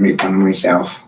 make fun of myself.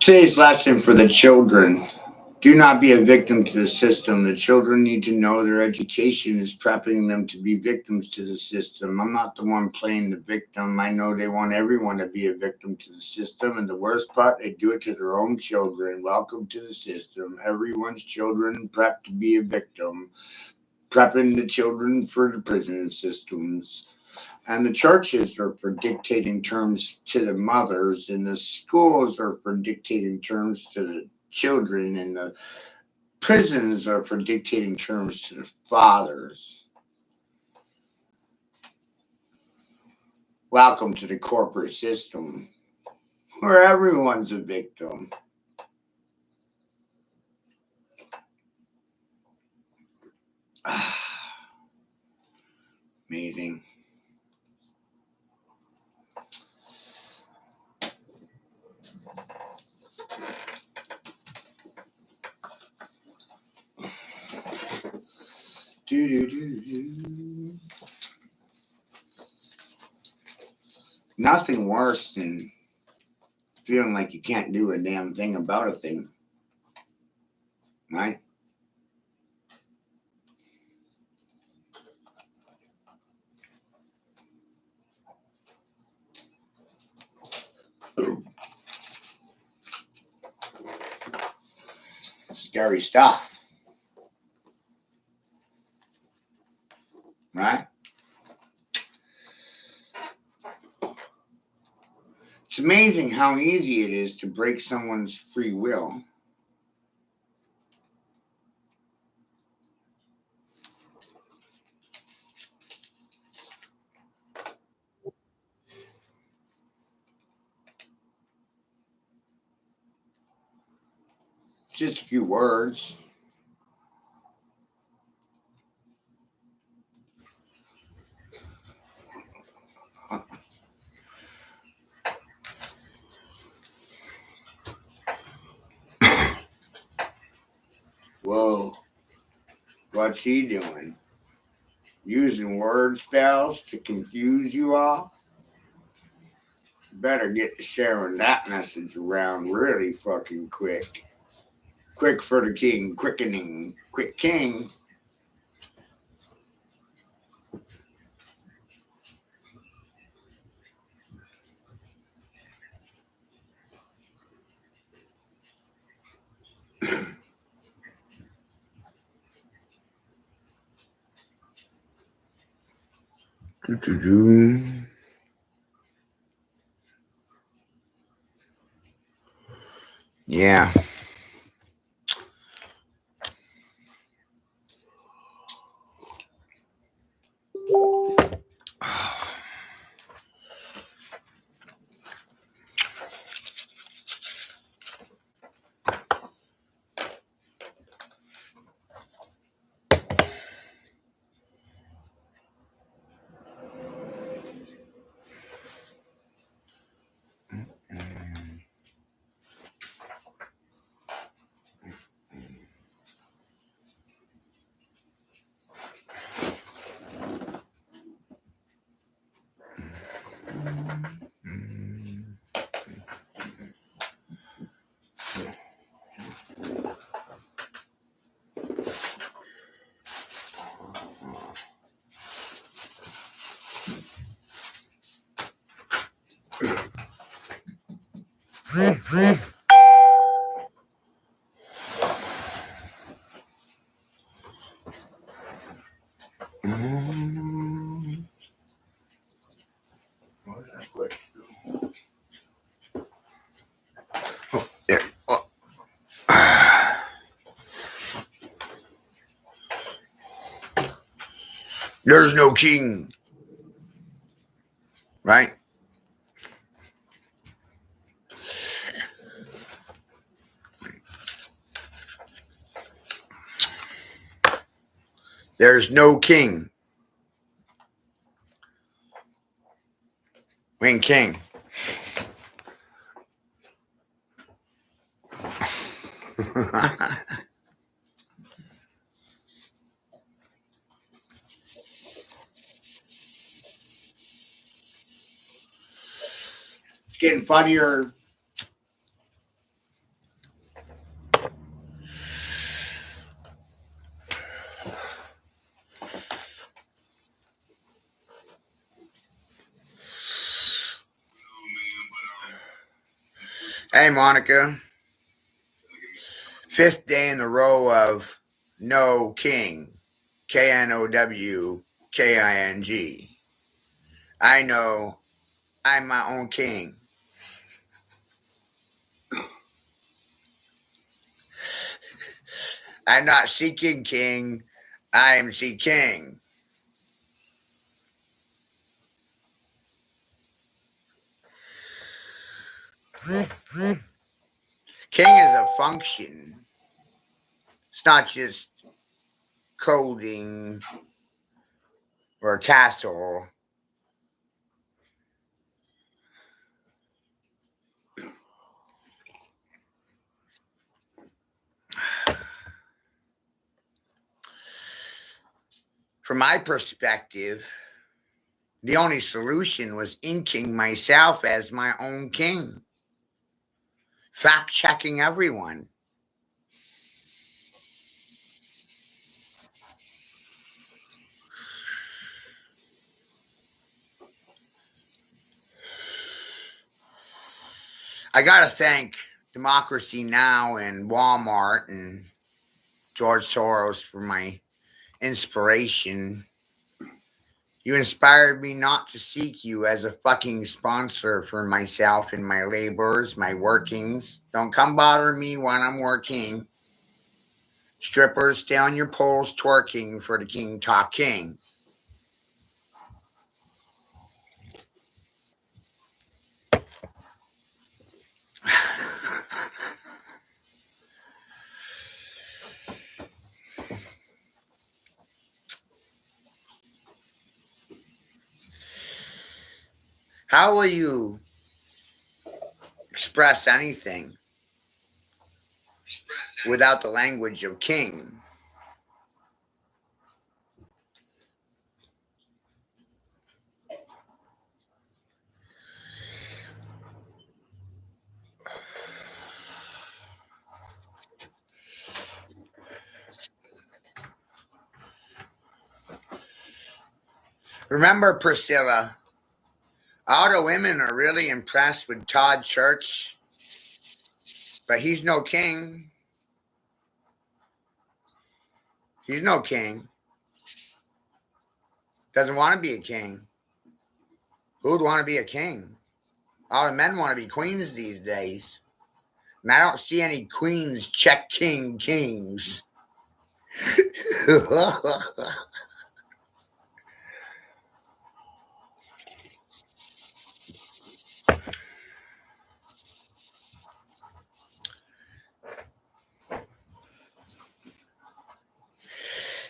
Today's lesson for the children. Do not be a victim to the system. The children need to know their education is prepping them to be victims to the system. I'm not the one playing the victim. I know they want everyone to be a victim to the system, and the worst part, they do it to their own children. Welcome to the system. Everyone's children prep to be a victim, prepping the children for the prison systems. And the churches are for dictating terms to the mothers, and the schools are for dictating terms to the children, and the prisons are for dictating terms to the fathers. Welcome to the corporate system, where everyone's a victim. Amazing. Do, do, do, do. Nothing worse than feeling like you can't do a damn thing about a thing, right? Scary stuff, right? It's amazing how easy it is to break someone's free will. Just a few words. Whoa, what's he doing? Using word spells to confuse you all? Better get to sharing that message around really fucking quick. Quick for the king, quickening, quick king. Yeah. What was that question? There's no king. Right? There's no king. When king. It's getting funnier. Hey, Monica. 5th day in a row of no king. KNOWKING. I know I'm my own king. I'm not seeking king. I am seeking. King is a function. It's not just coding or a castle. From my perspective, the only solution was inking myself as my own king. Fact checking everyone. I got to thank Democracy Now! And Walmart and George Soros for my inspiration. You inspired me not to seek you as a fucking sponsor for myself and my labors, my workings. Don't come bother me when I'm working. Strippers, stay on your poles twerking for the king talking. How will you express anything without the language of king? Remember, Priscilla, all the women are really impressed with Todd Church, but he's no king. He's no king. Doesn't want to be a king. Who would want to be a king? All the men want to be queens these days. And I don't see any queens check kings.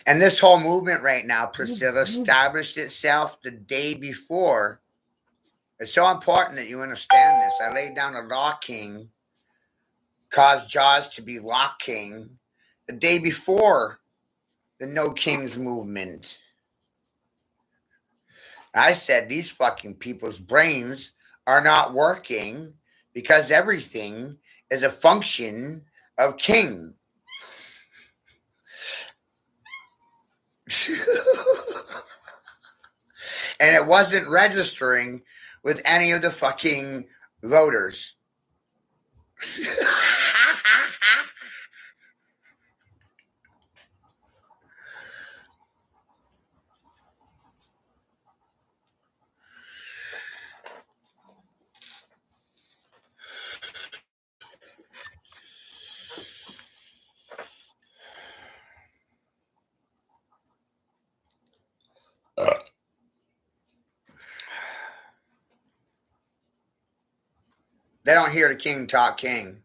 And this whole movement right now, Priscilla, established itself the day before. It's so important that you understand this. I laid down a law king, caused Jaws to be law king the day before the No Kings movement. I said these fucking people's brains are not working because everything is a function of king. And it wasn't registering with any of the fucking voters. They don't hear the king talk king.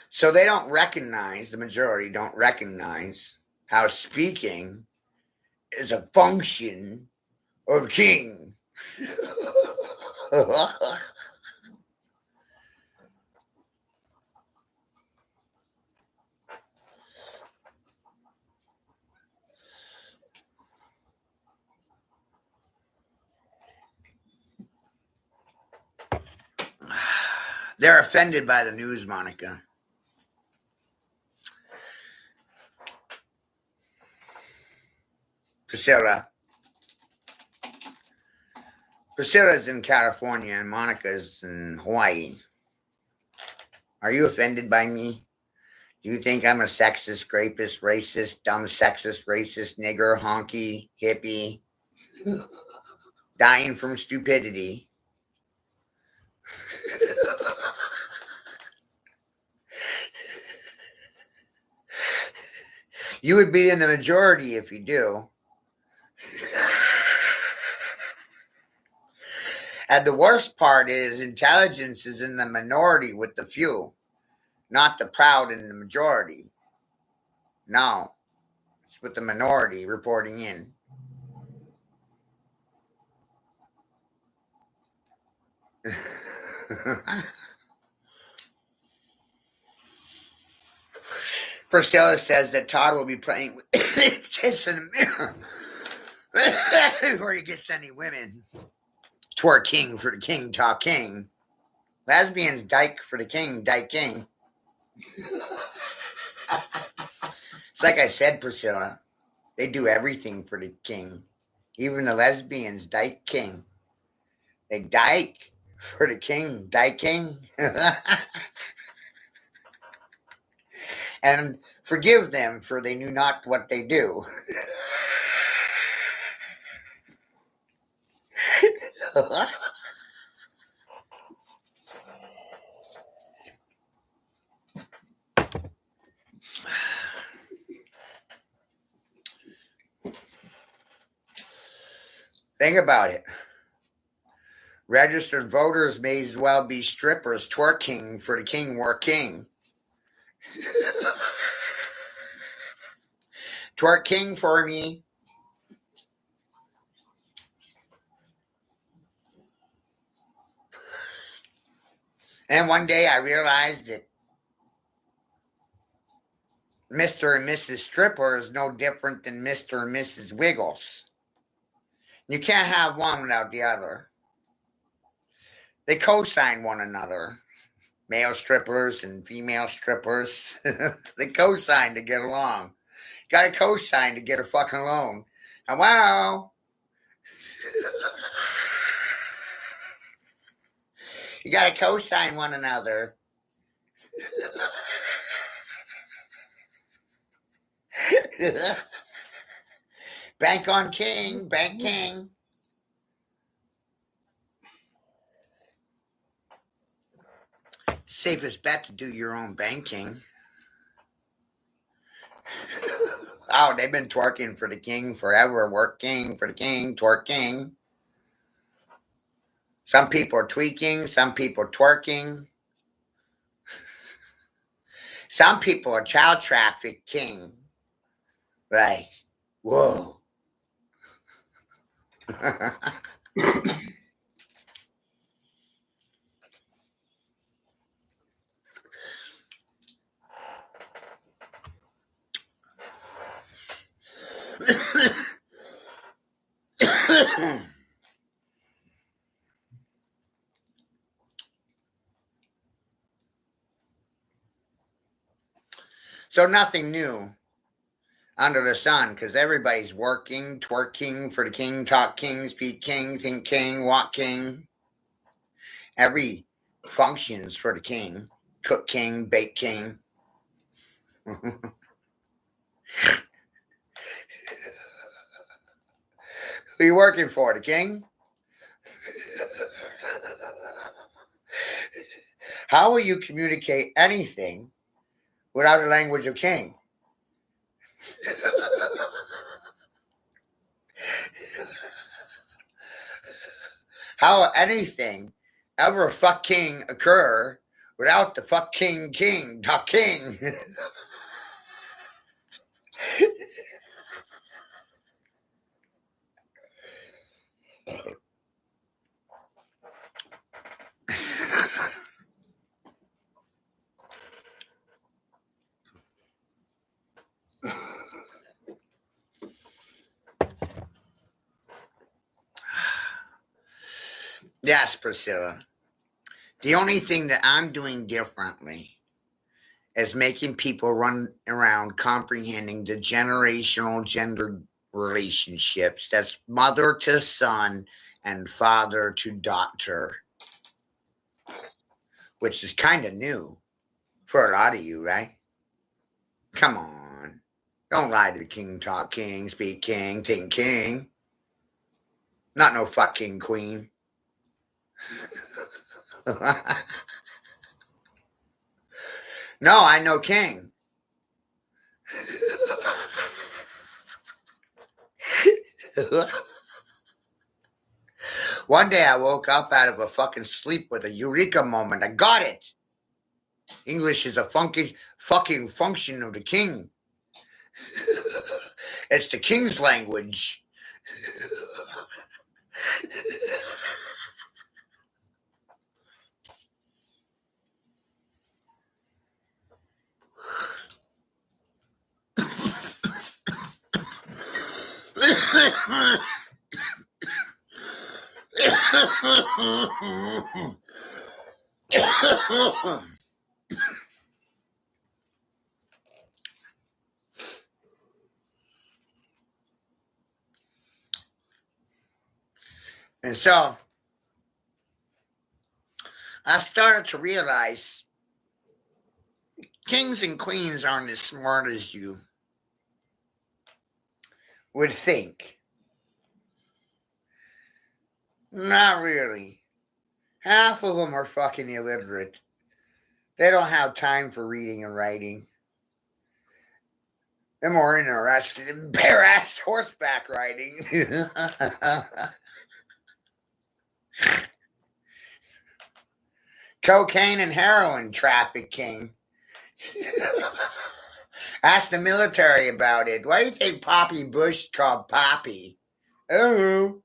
So they don't recognize, the majority don't recognize how speaking is a function of king. They're offended by the news, Monica. Priscilla's in California and Monica's in Hawaii. Are you offended by me? Do you think I'm a sexist, rapist, racist, dumb, sexist, racist, nigger, honky, hippie, dying from stupidity? You would be in the majority if you do. And the worst part is intelligence is in the minority with the few, not the proud in the majority. No, it's with the minority reporting in. Priscilla says that Todd will be playing with tits in the mirror before he gets any women. Twerking for the king, talk king. Lesbians dyke for the king, dyke king. It's like I said, Priscilla. They do everything for the king. Even the lesbians dyke king. They dyke for the king, dyke king. And forgive them, for they knew not what they do. Think about it. Registered voters may as well be strippers twerking for the king or king. Twerk king for me. And one day I realized that Mr. and Mrs. Stripper is no different than Mr. and Mrs. Wiggles. You can't have one without the other. They co-sign one another. Male strippers and female strippers. They co-sign to get along. Got to co-sign to get a fucking loan. Hello? You got to co-sign one another. Bank on king, bank king. Safest bet to do your own banking. Oh, they've been twerking for the king forever. Work king for the king, twerk king. Some people are tweaking, some people are twerking. Some people are child traffic king. Like, whoa. So nothing new under the sun, because everybody's working, twerking for the king, talk king, speak king, think king, walk king. Every functions for the king. Cook king, bake king. Who are you working for, the king? How will you communicate anything without the language of king? how anything ever fucking occur without the fucking king talking. Yes, Priscilla. The only thing that I'm doing differently is making people run around comprehending the generational gender relationships. That's mother to son and father to daughter, which is kind of new for a lot of you, right? Come on. Don't lie to the king, talk king, speak king, think king. Not no fucking queen. No, I know king. One day I woke up out of a fucking sleep with a eureka moment. I got it. English is a fucking function of the king. It's the king's language. And so I started to realize kings and queens aren't as smart as you would think. Not really. Half of them are fucking illiterate. They don't have time for reading and writing. They're more interested in bare-ass horseback riding. Cocaine and heroin trafficking. Ask the military about it. Why do you think Poppy Bush is called Poppy? Oh.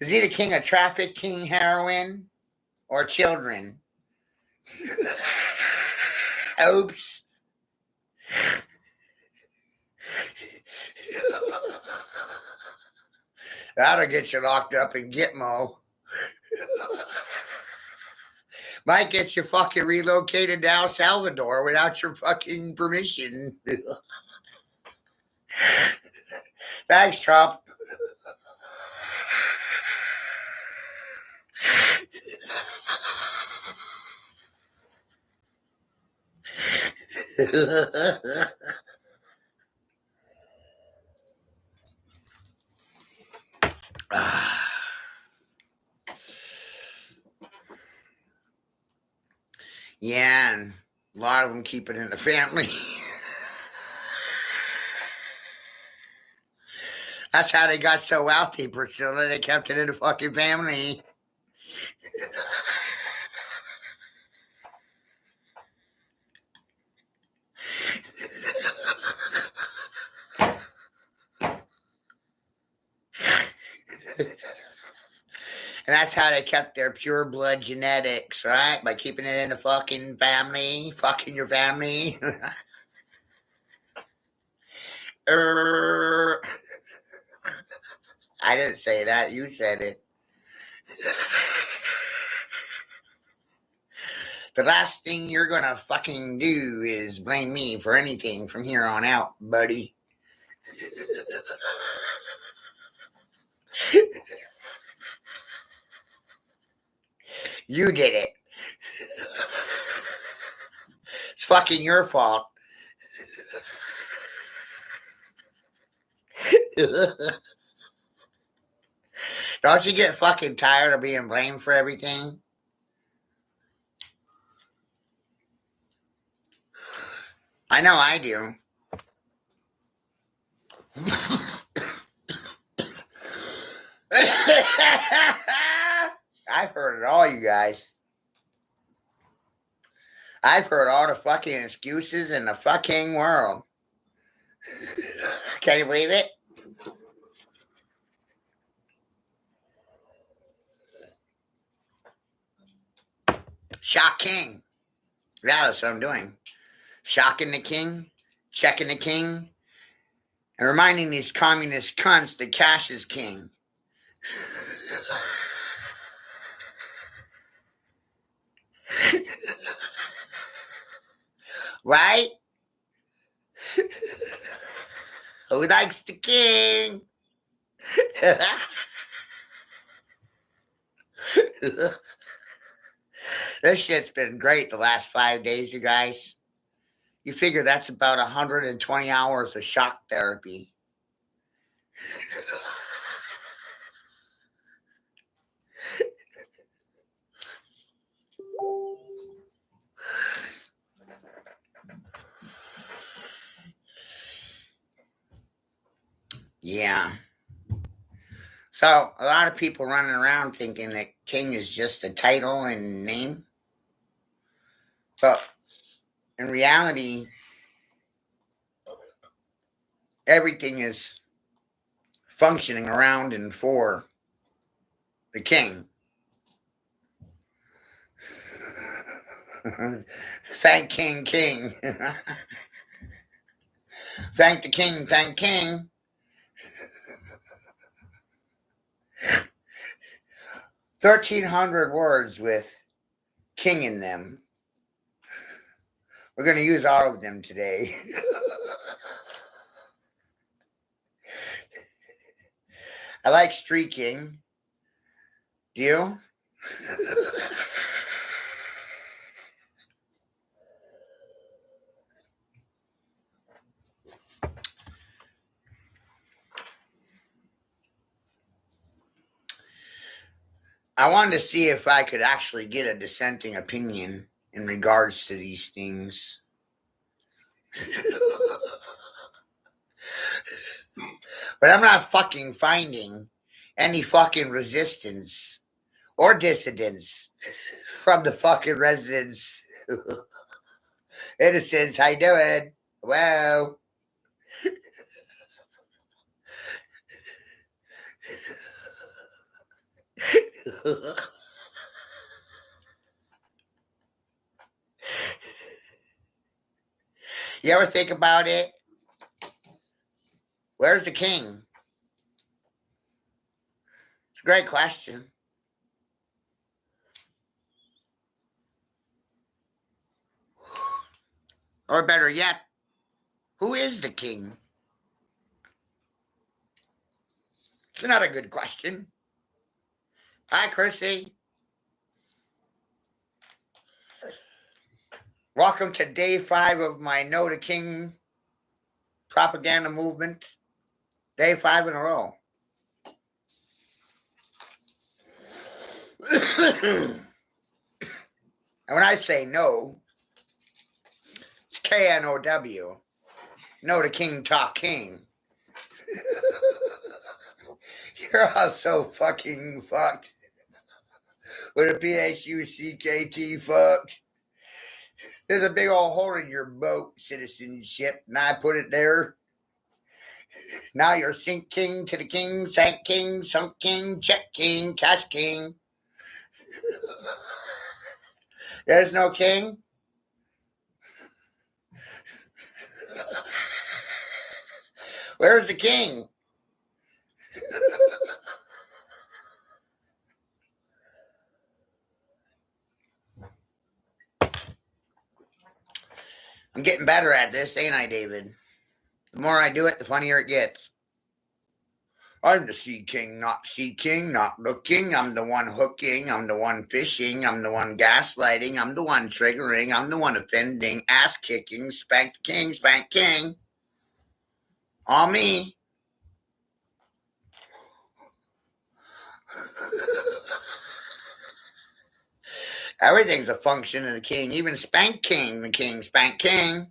Is he the king of trafficking heroin or children? Oops. That'll get you locked up in Gitmo. Might get you fucking relocated to El Salvador without your fucking permission. Thanks, Trump. Yeah, and a lot of them keep it in the family. That's how they got so wealthy, Priscilla. They kept it in the fucking family. And that's how they kept their pure blood genetics, right? By keeping it in the fucking family, fucking your family. I didn't say that. You said it. The last thing you're gonna fucking do is blame me for anything from here on out, buddy. You did it. It's fucking your fault. Don't you get fucking tired of being blamed for everything? I know I do. I've heard it all, you guys. I've heard all the fucking excuses in the fucking world. Can you believe it? Shocking. Yeah, that's what I'm doing. Shocking the king, checking the king, and reminding these communist cunts that cash is king. Right? Who likes the king? This shit's been great the last 5 days, you guys. You figure that's about 120 hours of shock therapy. Yeah. So a lot of people running around thinking that king is just a title and name. But in reality, everything is functioning around and for the king. Thank King. Thank the king, thank king. 1,300 words with king in them. We're going to use all of them today. I like streaking. Do you? I wanted to see if I could actually get a dissenting opinion in regards to these things. But I'm not fucking finding any fucking resistance or dissidence from the fucking residents. Innocents, how you doing? Wow. You ever think about it? Where's the king? It's a great question. Or better yet, who is the king? It's another good question. Hi, Chrissy. Welcome to day 5 of my No to King propaganda movement. Day 5 in a row. And when I say no, it's KNOW. No to King Talk King. You're all so fucking fucked. With a PHUCKT fucked. There's a big old hole in your boat, citizenship, and I put it there. Now you're sink king to the king, sank king, sunk king, check king, cash king. There's no king. Where's the king? I'm getting better at this, ain't I, David? The more I do it, the funnier it gets. I'm the sea king, not sea king, not looking. I'm the one hooking. I'm the one fishing. I'm the one gaslighting. I'm the one triggering. I'm the one offending, ass kicking, spank king, spank king. All me. Everything's a function of the king. Even spank king, the king, spank king.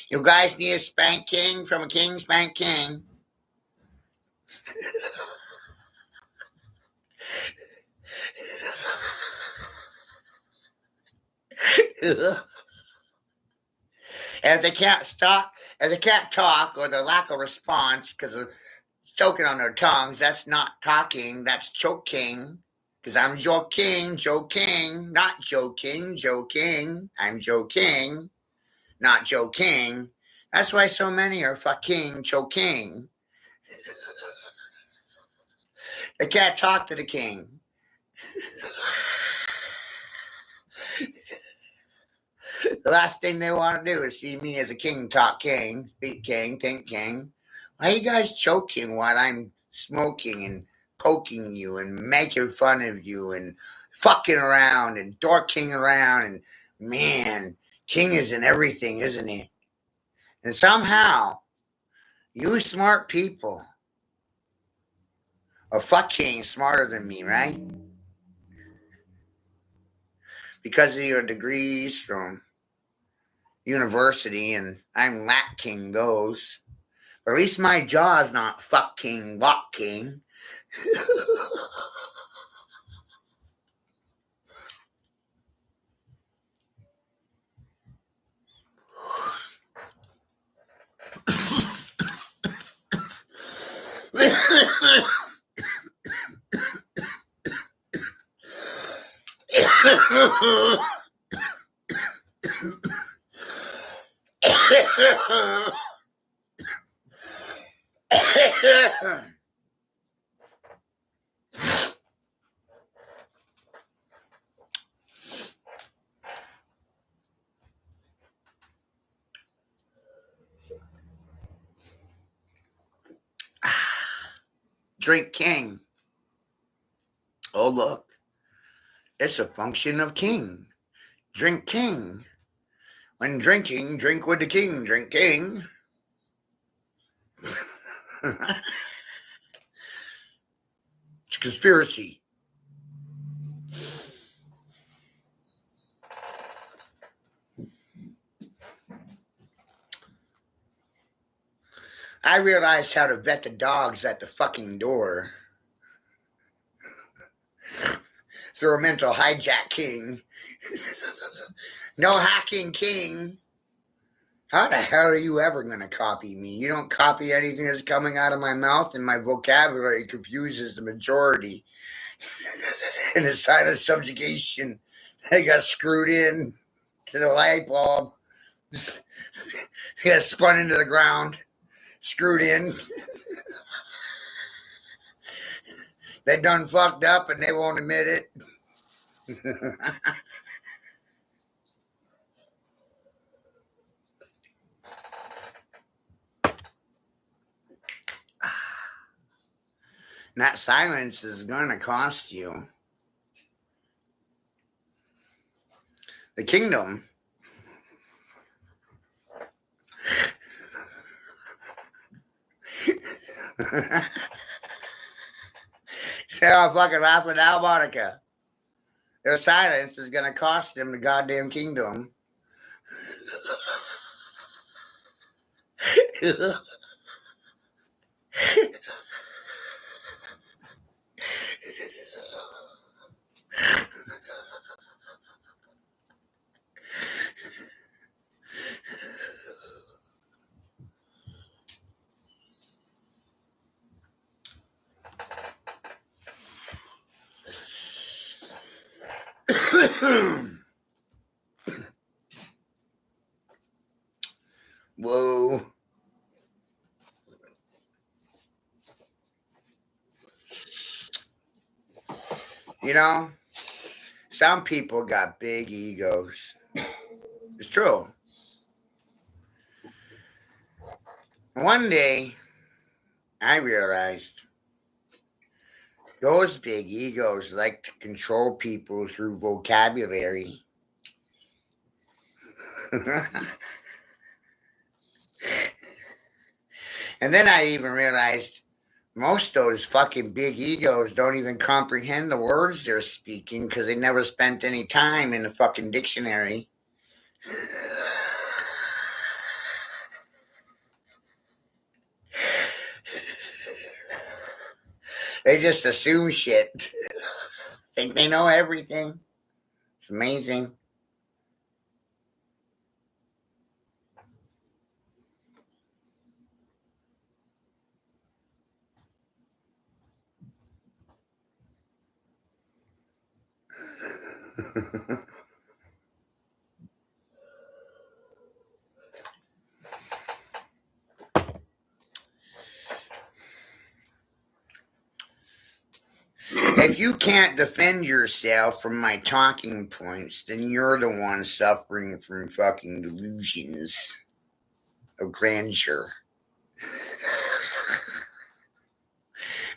You guys need a spank king from a king, spank king. And if they can't talk or their lack of response because they're choking on their tongues, that's not talking, that's choking. Because I'm joking, not joking. I'm joking, not joking. That's why so many are fucking choking. They can't talk to the king. The last thing they want to do is see me as a king, talk king, speak king, think king. Why are you guys choking while I'm smoking and poking you and making fun of you and fucking around and dorking around? And man, king is in everything, isn't he? And somehow, you smart people are fucking smarter than me, right? Because of your degrees from university, and I'm lacking those. But at least my jaw's not fucking walking. Drink king. Oh, look. It's a function of king. Drink king. When drinking, drink with the king. Drink king. It's conspiracy. I realized how to vet the dogs at the fucking door. Through a mental hijack king. No hacking king. How the hell are you ever going to copy me? You don't copy anything that's coming out of my mouth, and my vocabulary confuses the majority. In the silent subjugation, they got screwed in to the light bulb. He got spun into the ground, screwed in. They done fucked up and they won't admit it. That silence is going to cost you. The kingdom. They're fucking laughing now, Monica. Their silence is going to cost them the goddamn kingdom. Whoa. You know, some people got big egos. It's true. One day, I realized those big egos like to control people through vocabulary. And then I even realized most of those fucking big egos don't even comprehend the words they're speaking because they never spent any time in the fucking dictionary. They just assume shit. Think they know everything. It's amazing. If you can't defend yourself from my talking points, then you're the one suffering from fucking delusions of grandeur.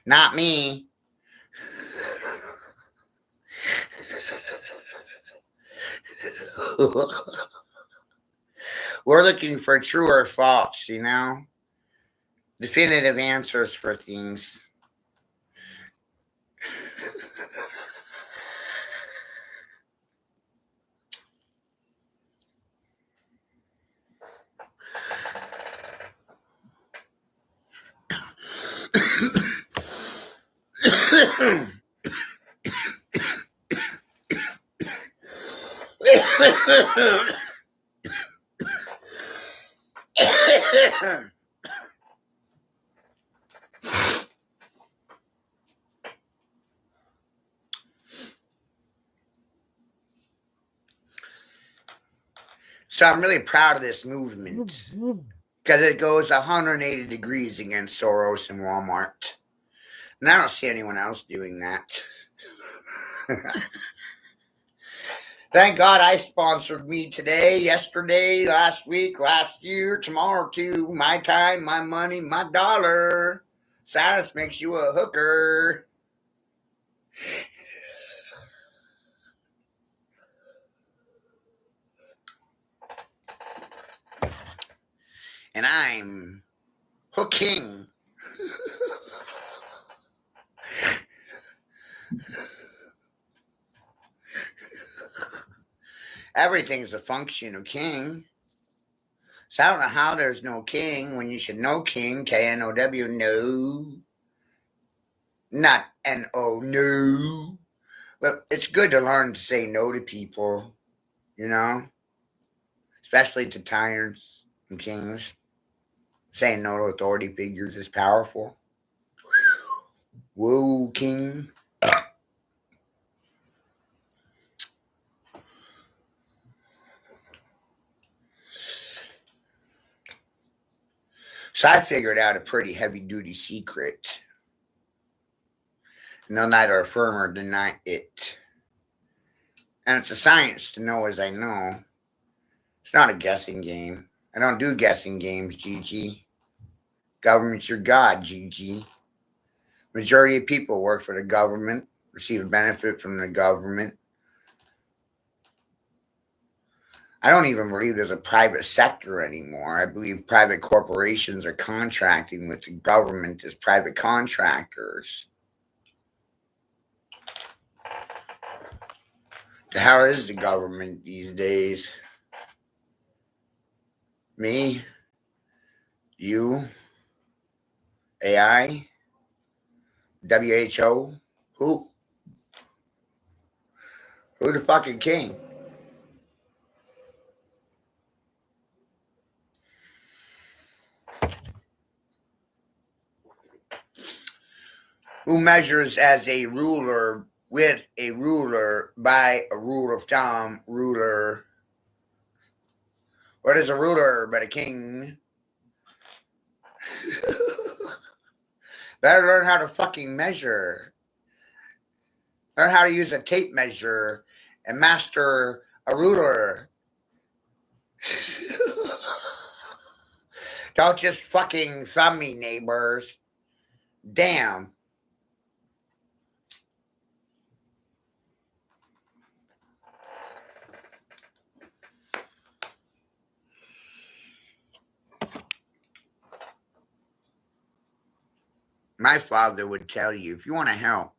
Not me. We're looking for true or false, you know? Definitive answers for things. So I'm really proud of this movement because it goes 180 degrees against Soros and Walmart. And I don't see anyone else doing that. Thank God I sponsored me today, yesterday, last week, last year, tomorrow too. My time, my money, my dollar. Silence makes you a hooker. And I'm hooking. Everything's a function of king. So I don't know how there's no king when you should know king. K-N-O-W, no. Not N-O, no. But it's good to learn to say no to people, you know? Especially to tyrants and kings. Saying no to authority figures is powerful. Whoa, king. So I figured out a pretty heavy-duty secret. And they'll neither affirm or deny it. And it's a science to know as I know. It's not a guessing game. I don't do guessing games, Gigi. Government's your god, Gigi. Majority of people work for the government, receive a benefit from the government. I don't even believe there's a private sector anymore. I believe private corporations are contracting with the government as private contractors. The hell is the government these days? Me? You? AI? WHO? Who? Who the fucking king? Who measures as a ruler with a ruler by a rule of thumb ruler? What is a ruler but a king? Better learn how to fucking measure. Learn how to use a tape measure and master a ruler. Don't just fucking thumb me, neighbors. Damn. My father would tell you, if you want to help,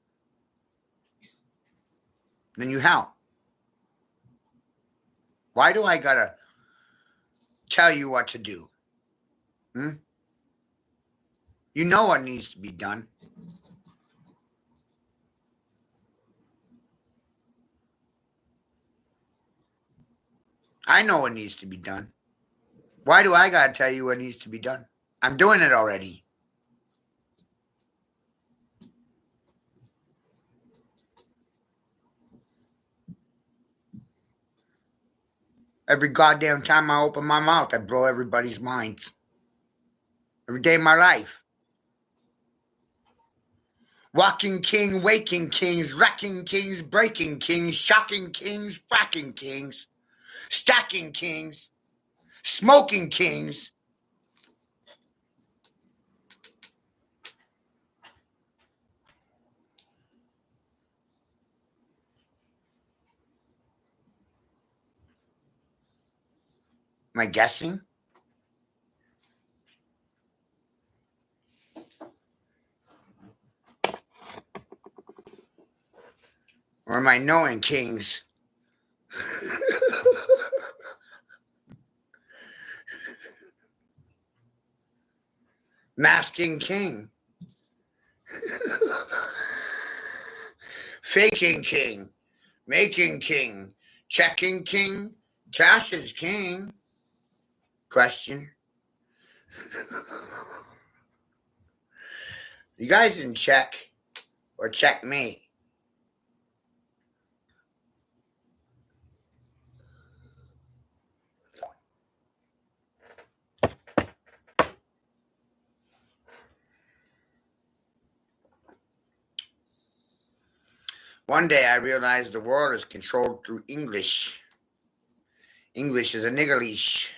then you help. Why do I gotta tell you what to do? You know what needs to be done. I know what needs to be done. Why do I gotta tell you what needs to be done? I'm doing it already. Every goddamn time I open my mouth, I blow everybody's minds. Every day of my life. Walking king, waking kings, wrecking kings, breaking kings, shocking kings, fracking kings, stacking kings, smoking kings. Am I guessing? Or am I knowing kings? Masking king. Faking king. Making king. Checking king. Cash is king. Question. You guys in check or check me? One day I realized the world is controlled through English. English is a nigger leash.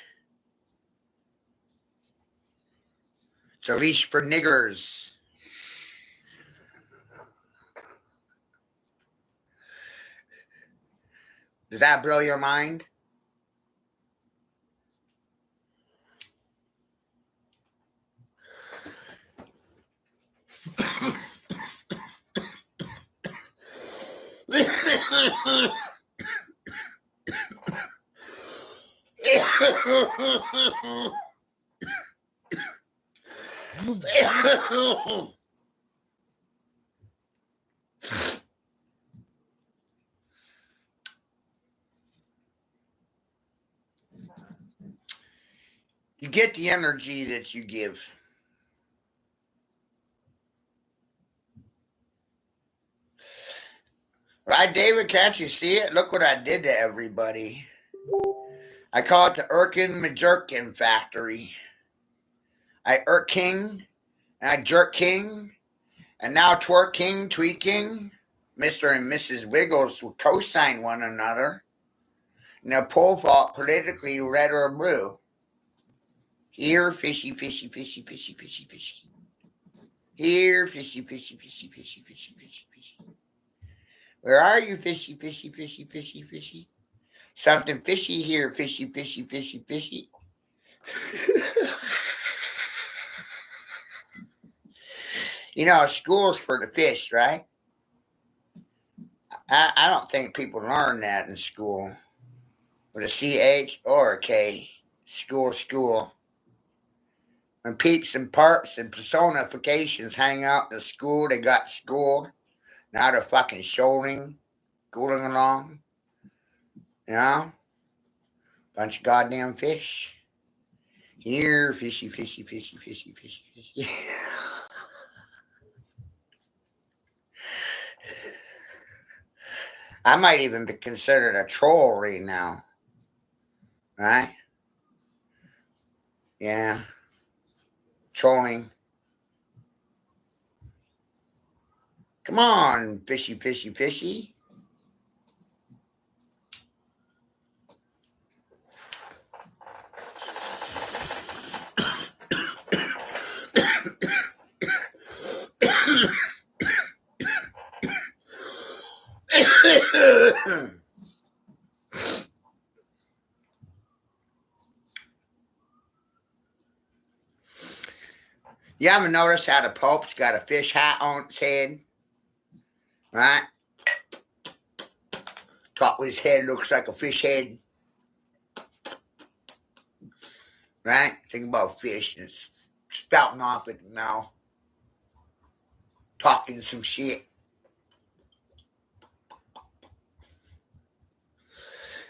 It's a leash for niggers. Does that blow your mind? You get the energy that you give. Right, David? Can't you see it? Look what I did to everybody. I call it the Irkin Majerkin Factory. I Irk King, and I Jerk King, and now Twerk King, Tweet King. Mr. and Mrs. Wiggles will co-sign one another in a pole vault politically red or blue. Here, fishy, fishy, fishy, fishy, fishy, fishy. Here, fishy, fishy, fishy, fishy, fishy, fishy, fishy. Where are you, fishy, fishy, fishy, fishy, fishy? Something fishy here, fishy, fishy, fishy, fishy. You know, school's for the fish, right? I don't think people learn that in school. With a CH or a K. School. When peeps and parts and personifications hang out in the school, they got schooled. Now they're fucking schooling along. You know? Bunch of goddamn fish. Here, fishy, fishy, fishy, fishy, fishy, fishy. I might even be considered a troll right now. Right? Yeah. Trolling. Come on, fishy, fishy, fishy. You ever notice how the Pope's got a fish hat on his head? Right? Top of his head looks like a fish head. Right? Think about fish and it's spouting off at the mouth. Talking some shit.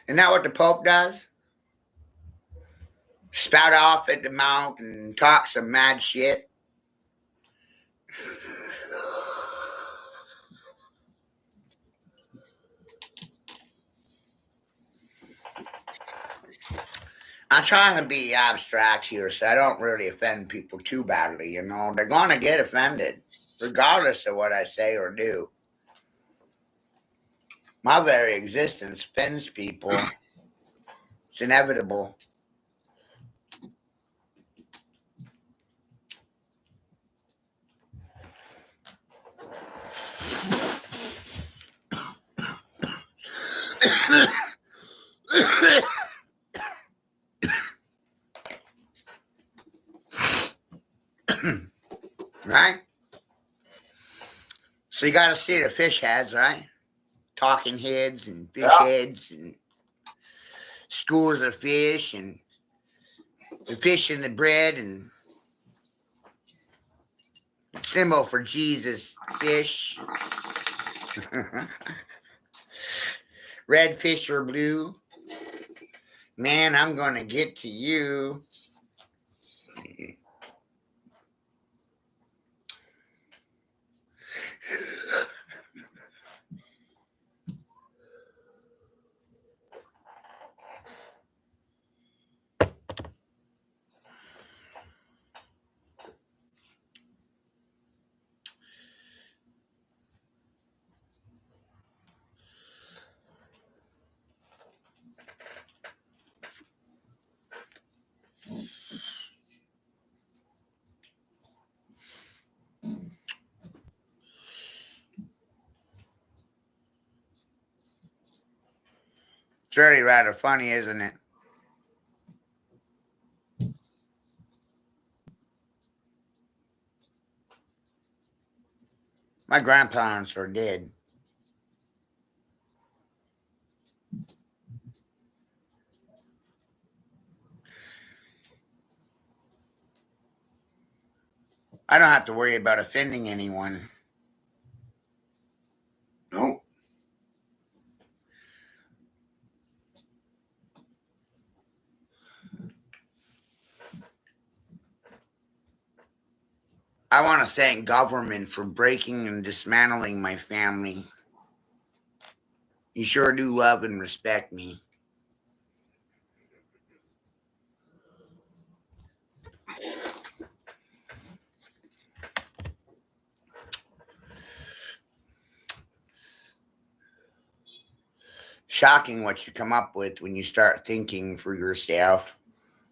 Isn't that what the Pope does? spout off at the mouth and talk some mad shit. I'm trying to be abstract here so I don't really offend people too badly, you know. They're going to get offended, regardless of what I say or do. My very existence offends people. It's inevitable. Right? So you got to see the fish heads, right? Talking heads and fish heads and schools of fish and the fish in the bread and symbol for Jesus, fish. Red fish or blue. Man, I'm going to get to you. It's really rather funny, isn't it? My grandparents are dead. I don't have to worry about offending anyone. No. I want to thank government for breaking and dismantling my family. You sure do love and respect me. Shocking what you come up with when you start thinking for yourself.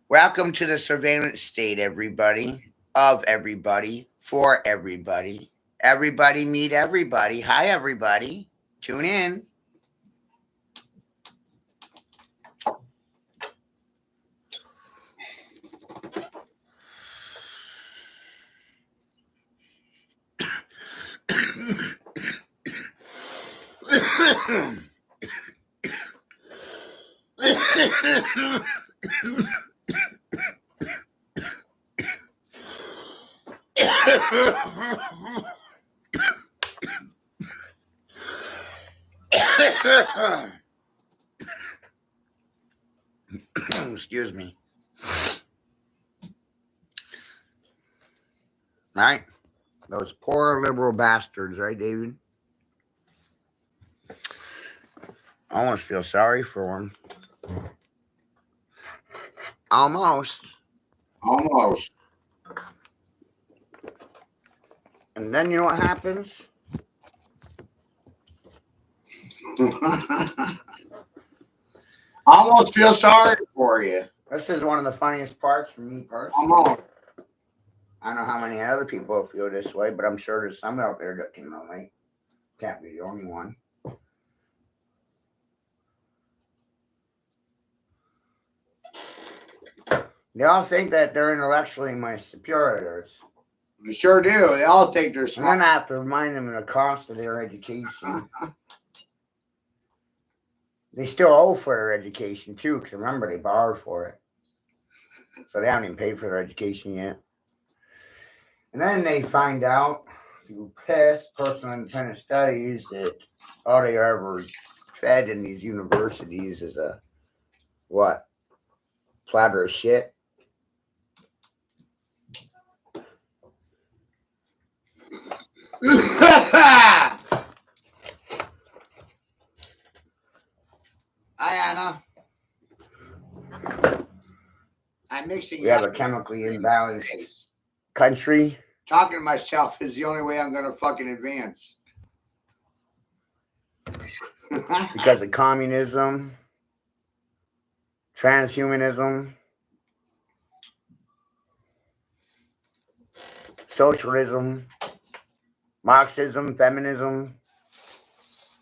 Welcome to the surveillance state, everybody. Of everybody. For everybody. Everybody meet everybody. Hi, everybody. Tune in. Excuse me. Right? Those poor liberal bastards, right, David? I almost feel sorry for them. Almost. Almost. And then you know what happens? Almost feel sorry for you. This is one of the funniest parts for me personally. Almost. I don't know how many other people feel this way, but I'm sure there's some out there that can relate. Can't be the only one. They all think that they're intellectually my superiors. They sure do. They all think they're And smart. then I have to remind them of the cost of their education. They still owe for their education too, because remember they borrowed for it. So they haven't even paid for their education yet. And then they find out through PISS, personal independent studies, that all they are ever fed in these universities is a what? Platter of shit. Hi, Anna. I'm mixing We have up a chemically imbalanced days. country Talking to myself is the only way I'm gonna fucking advance. because of communism, transhumanism, socialism, Marxism, feminism,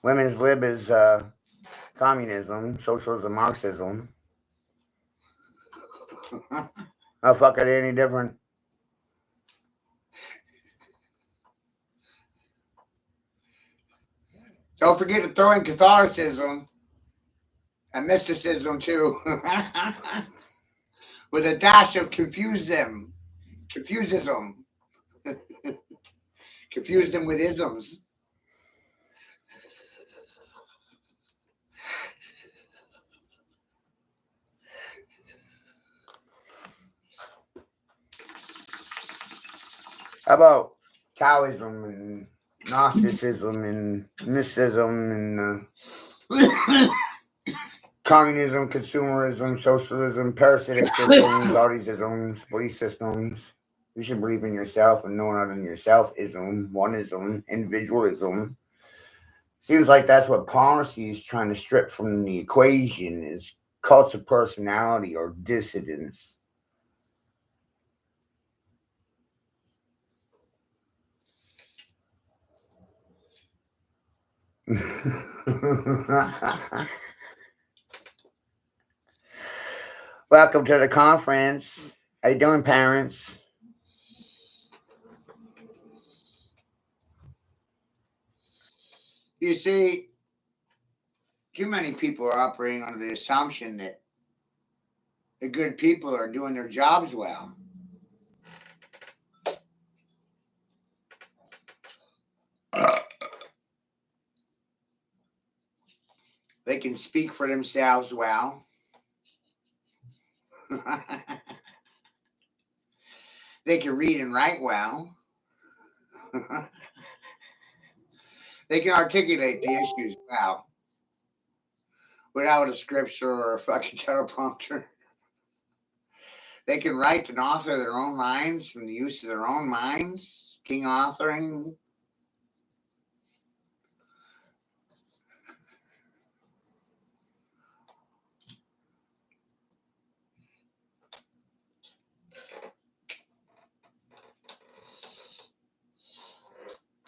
women's lib is communism, socialism, Marxism. Oh, fuck, are they any different? Don't forget to throw in Catholicism and mysticism too, with a dash of confusism. Confuse them with isms. How about Taoism and Gnosticism and mysticism and communism, consumerism, socialism, parasitic systems, all these isms, belief systems. You should believe in yourself and no one other than yourself. Ism, oneism, individualism. Seems like that's what policy is trying to strip from the equation is cults of personality or dissidence. Welcome to the conference. How you doing, parents? You see, too many people are operating under the assumption that the good people are doing their jobs well. They can speak for themselves well. They can read and write well. They can articulate the issues well without a scripture or a fucking teleprompter. They can write and author their own lines from the use of their own minds. King authoring.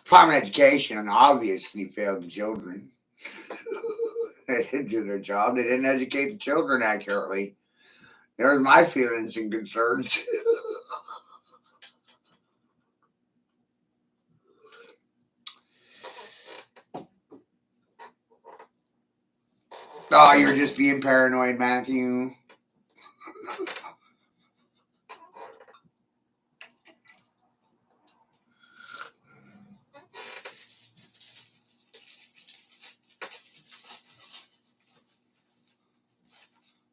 Department of Education obviously failed the children. They didn't do their job. They didn't educate the children accurately. There's my feelings and concerns. Oh, you're just being paranoid, Matthew.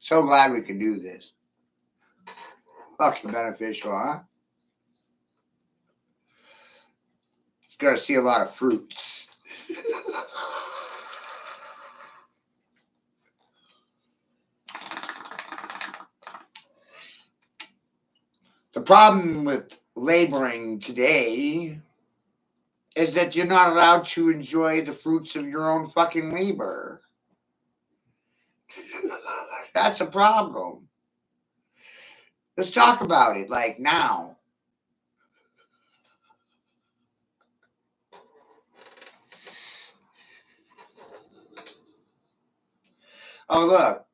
So glad we could do this. Fucking beneficial, huh? It's gonna see a lot of fruits. The problem with laboring today is that you're not allowed to enjoy the fruits of your own fucking labor. That's a problem. Let's talk about it, like now. Oh, look,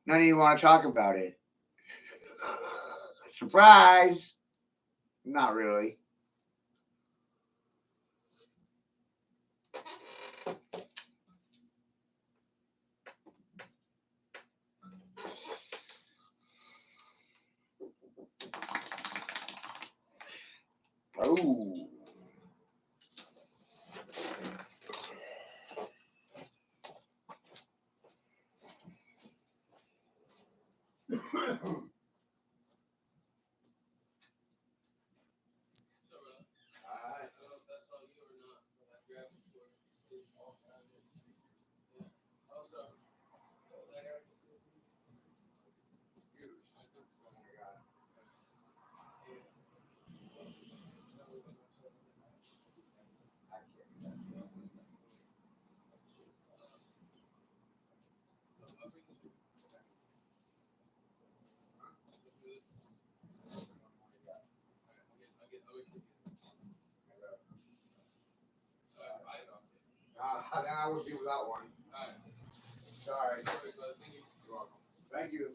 none of you want to talk about it. Surprise! Not really. Oh. Then I would be without one. Sorry. You're welcome. Thank you.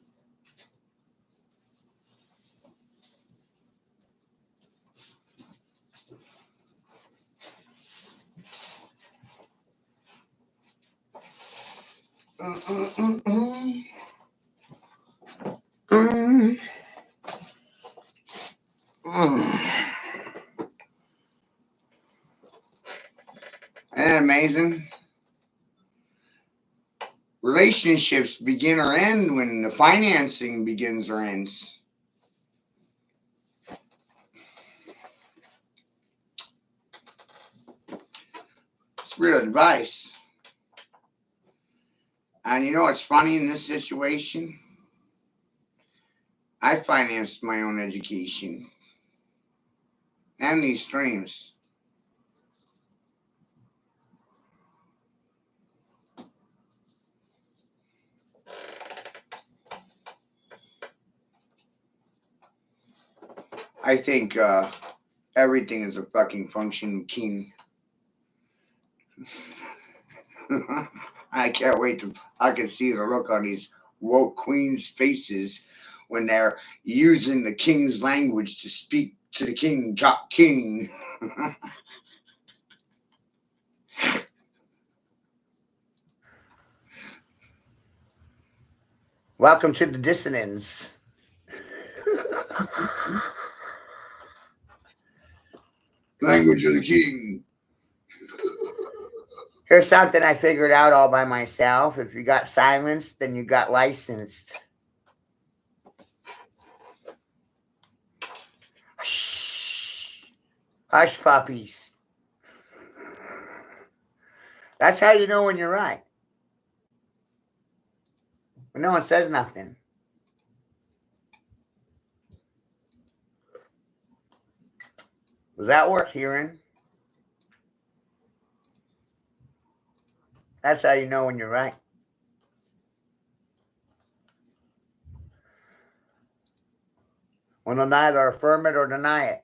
Isn't that amazing? Relationships begin or end when the financing begins or ends. It's real advice. And you know what's funny in this situation? I financed my own education and these streams. I think everything is a fucking functioning king. I can't wait to. I can see the look on these woke queens' faces when they're using the king's language to speak to the king, top king. Welcome to the dissonance. Language of the king. Here's something I figured out all by myself. If you got silenced, then you got licensed. Shh. Hush puppies. That's how you know when you're right. When no one says nothing. Was that worth hearing? That's how you know when you're right. When they'll neither affirm it or deny it.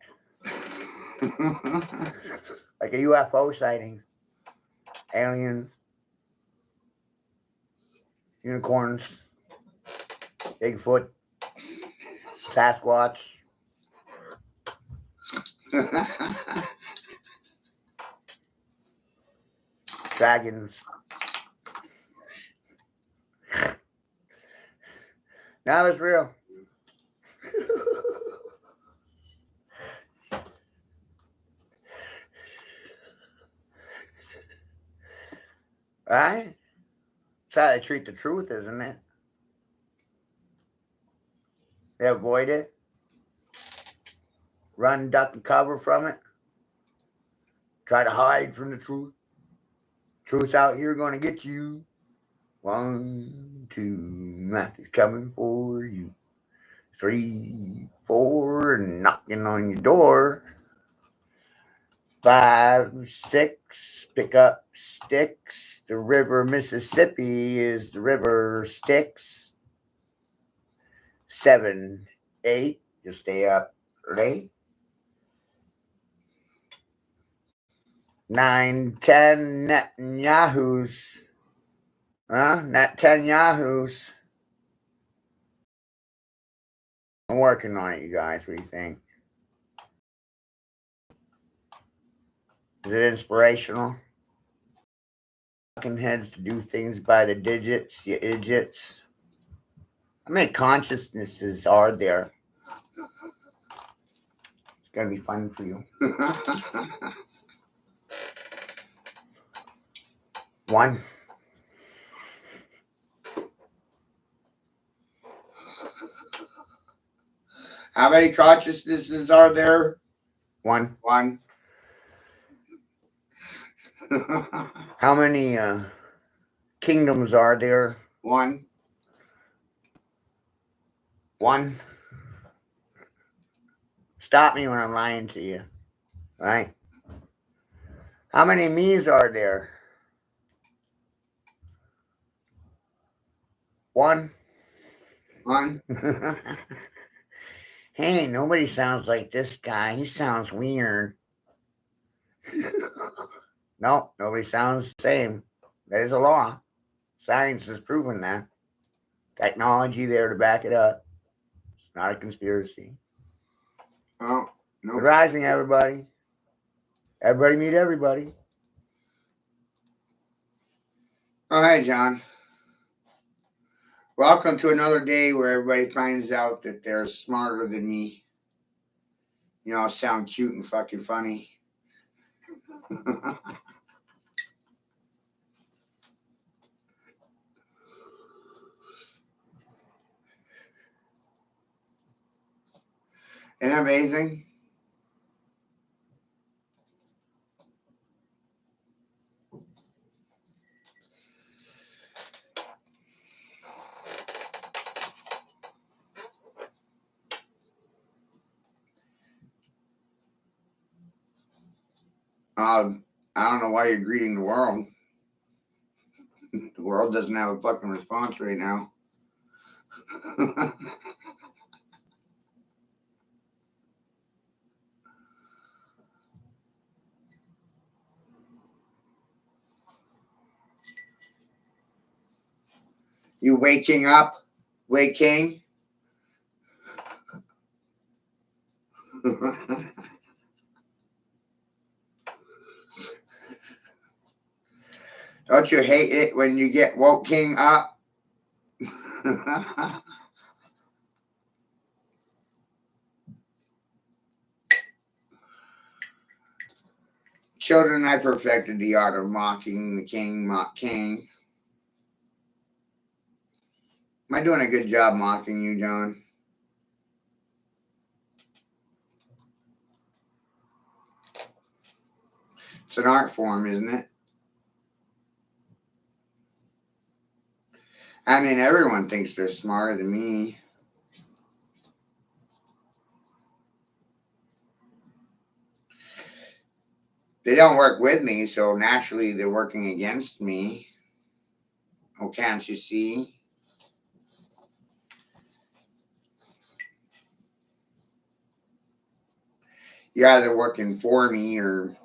Like a UFO sighting. Aliens. Unicorns. Bigfoot. Sasquatch. Dragons. Now it's real. Right? That's how they treat the truth, isn't it? They avoid it. Run, duck, and cover from it. Try to hide from the truth. Truth out here gonna get you. 1, 2, math is coming for you. 3, 4, knocking on your door. 5, 6, pick up sticks. The river Mississippi is the river Styx. 7, 8, you stay up late. 9, 10, Netanyahu's. Netanyahu's. I'm working on it, you guys. What do you think? Is it inspirational? Fucking heads to do things by the digits, you idiots. How many consciousnesses are there? It's gonna be fun for you. 1. How many consciousnesses are there? 1. 1. How many kingdoms are there? 1. 1. Stop me when I'm lying to you, right? How many me's are there? One. On. Hey, nobody sounds like this guy. He sounds weird. No, nobody sounds the same. That is a law. Science has proven that. Technology there to back it up. It's not a conspiracy. Oh, Good nope. rising, everybody. Everybody meet everybody. Oh, hi, John. Welcome to another day where everybody finds out that they're smarter than me. You know, sound cute and fucking funny. Isn't that amazing? I don't know why you're greeting the world. The world doesn't have a fucking response right now. You waking up? Waking? Don't you hate it when you get woking up? Children, I perfected the art of mocking the king, mock king. Am I doing a good job mocking you, John? It's an art form, isn't it? I mean, everyone thinks they're smarter than me. They don't work with me, so naturally they're working against me. Oh, can't you see? You're either working for me or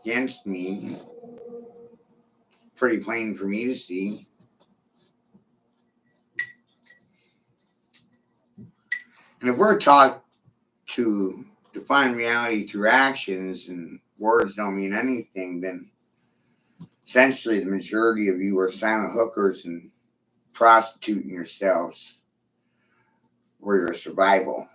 against me. Pretty plain for me to see. And if we're taught to define reality through actions and words don't mean anything, then essentially the majority of you are silent hookers and prostituting yourselves for your survival.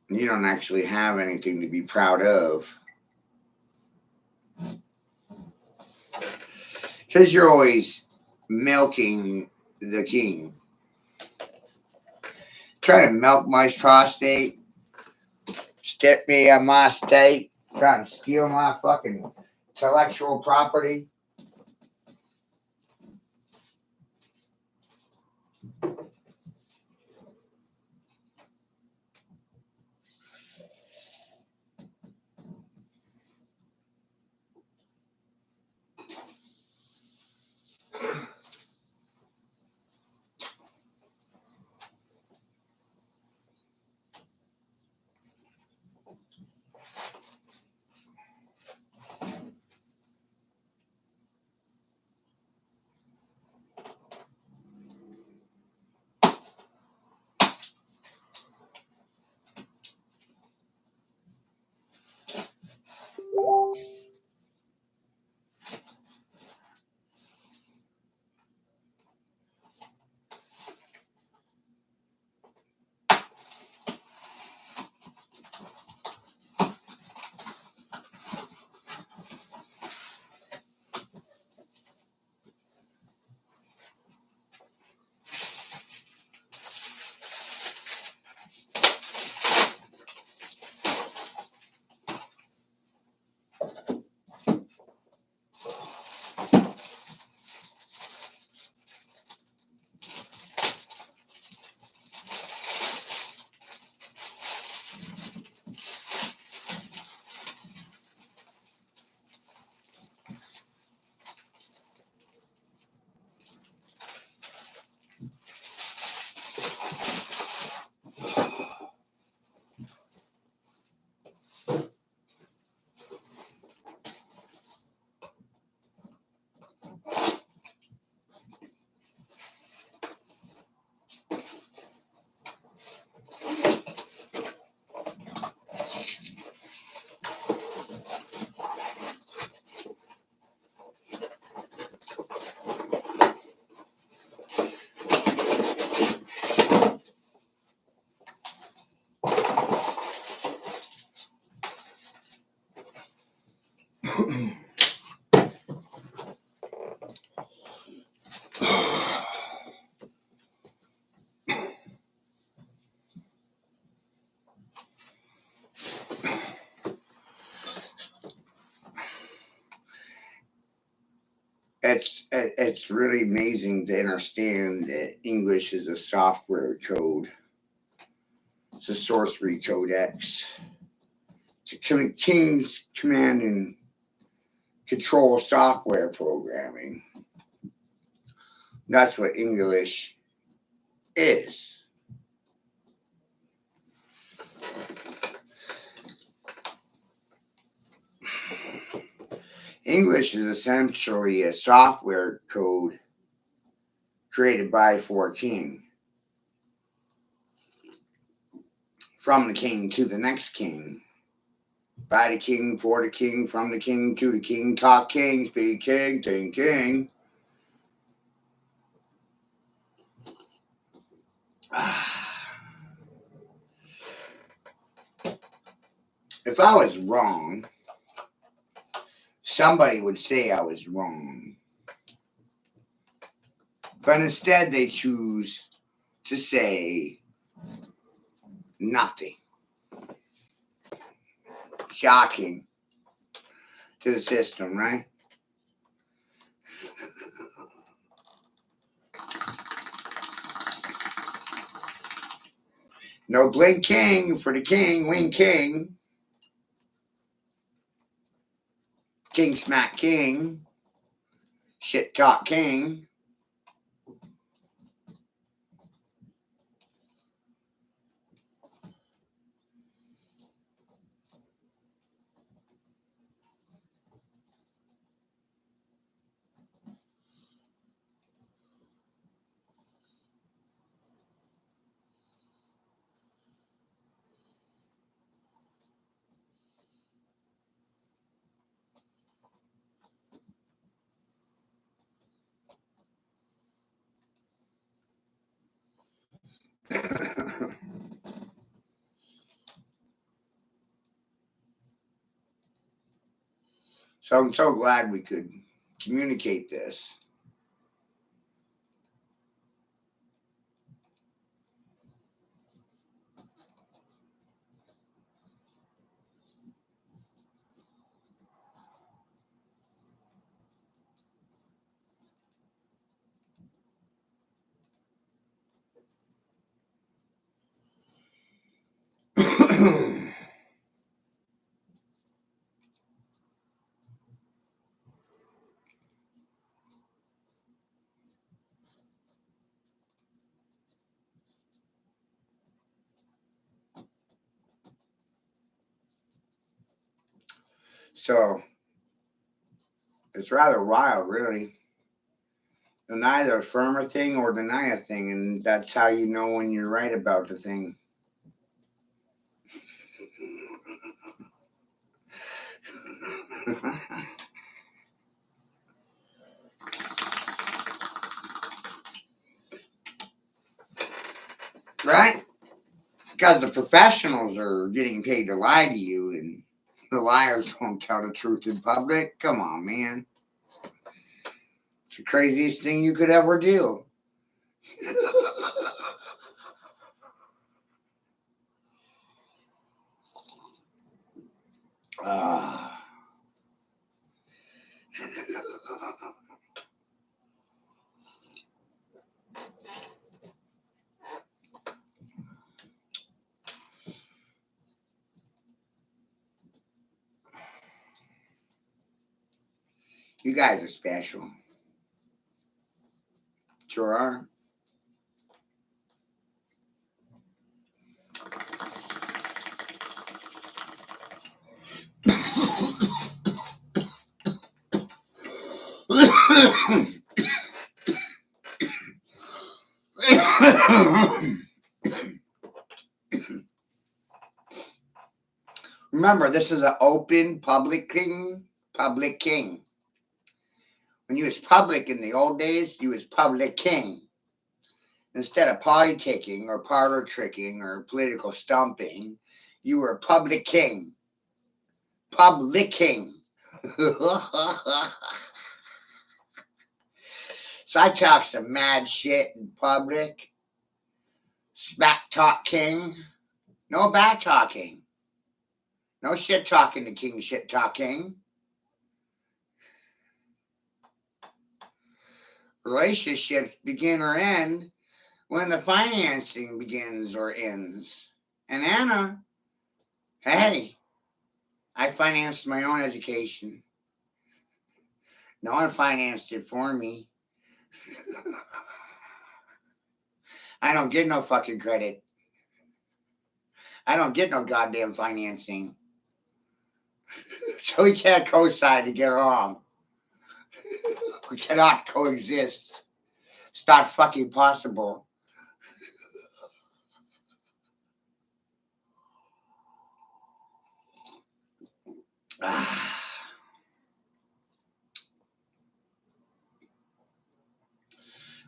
You don't actually have anything to be proud of because you're always milking the king. Trying to milk my prostate, step me on my state, trying to steal my fucking intellectual property. It's really amazing to understand that English is a software code. It's a sorcery codex. It's a king's command and control software programming. That's what English is. English is essentially a software code created by for a king. From the king to the next king. By the king, for the king, from the king to the king, talk king, speak king, think king. If I was wrong, somebody would say I was wrong. But instead, they choose to say nothing. Shocking to the system, right? No blink king for the king, win king. King smack king. Shit talk king. So I'm so glad we could communicate this. So it's rather wild, really. Deny the affirm a thing or deny a thing, and that's how you know when you're right about the thing. Right? Because the professionals are getting paid to lie to you, and the liars won't tell the truth in public. Come on, man. It's the craziest thing you could ever do. Ah. You guys are special. Sure are. Remember, this is an open public king. Public king. When you was public in the old days, you was public king. Instead of politicking or parlor tricking or political stumping, you were public king. Public king. So I talk some mad shit in public. Smack talk king. No back talking. No shit talking to king shit talking. Relationships begin or end when the financing begins or ends. And Anna, hey, I financed my own education. No one financed it for me. I don't get no fucking credit. I don't get no goddamn financing. So we can't co-sign to get along. We cannot coexist. It's not fucking possible.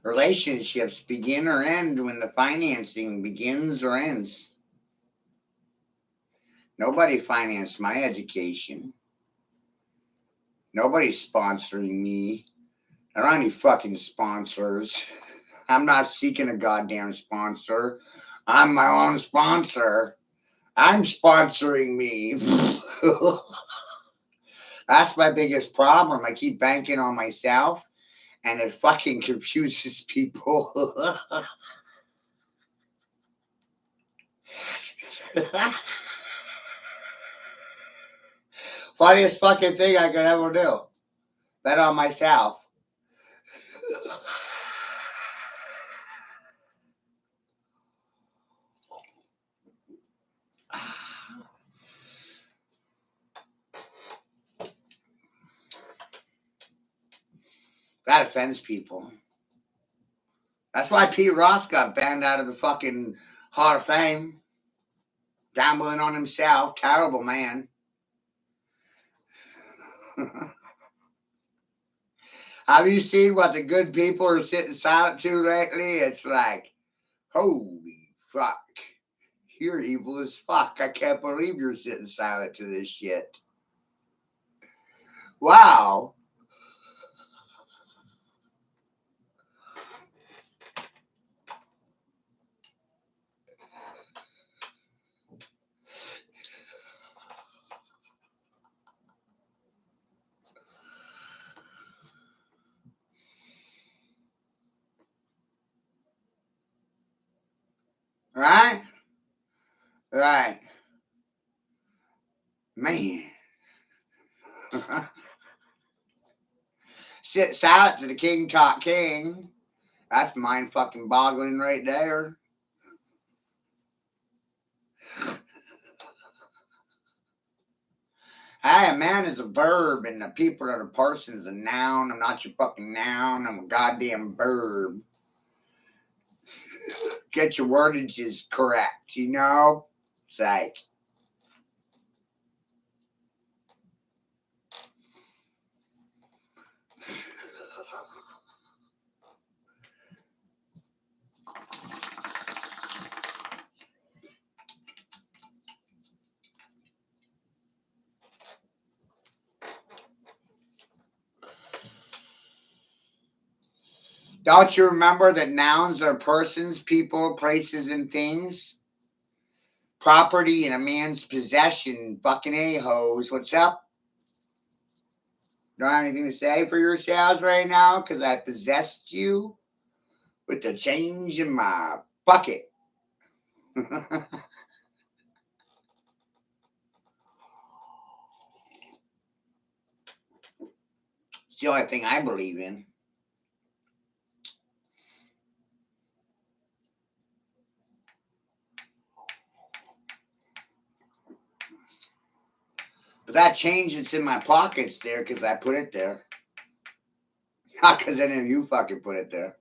Relationships begin or end when the financing begins or ends. Nobody financed my education. Nobody's sponsoring me. I don't have any fucking sponsors. I'm not seeking a goddamn sponsor. I'm my own sponsor. I'm sponsoring me. That's my biggest problem. I keep banking on myself and it fucking confuses people. Funniest fucking thing I could ever do. Bet on myself. That offends people. That's why Pete Ross got banned out of the fucking Hall of Fame. Gambling on himself. Terrible man. Have you seen what the good people are sitting silent to lately? It's like, holy fuck. You're evil as fuck. I can't believe you're sitting silent to this shit. Wow. Right? Right. Man. Sit silent to the king cock king. That's mind fucking boggling right there. Hey, a man is a verb and the people are the person is a noun. I'm not your fucking noun. I'm a goddamn verb. Get your wordages correct, you know? It's like, don't you remember that nouns are persons, people, places, and things? Property in a man's possession. Fucking a-hoes. What's up? Don't have anything to say for yourselves right now because I possessed you with the change in my bucket. It's the only thing I believe in. But that change that's in my pocket's there because I put it there. Not because any of you fucking put it there.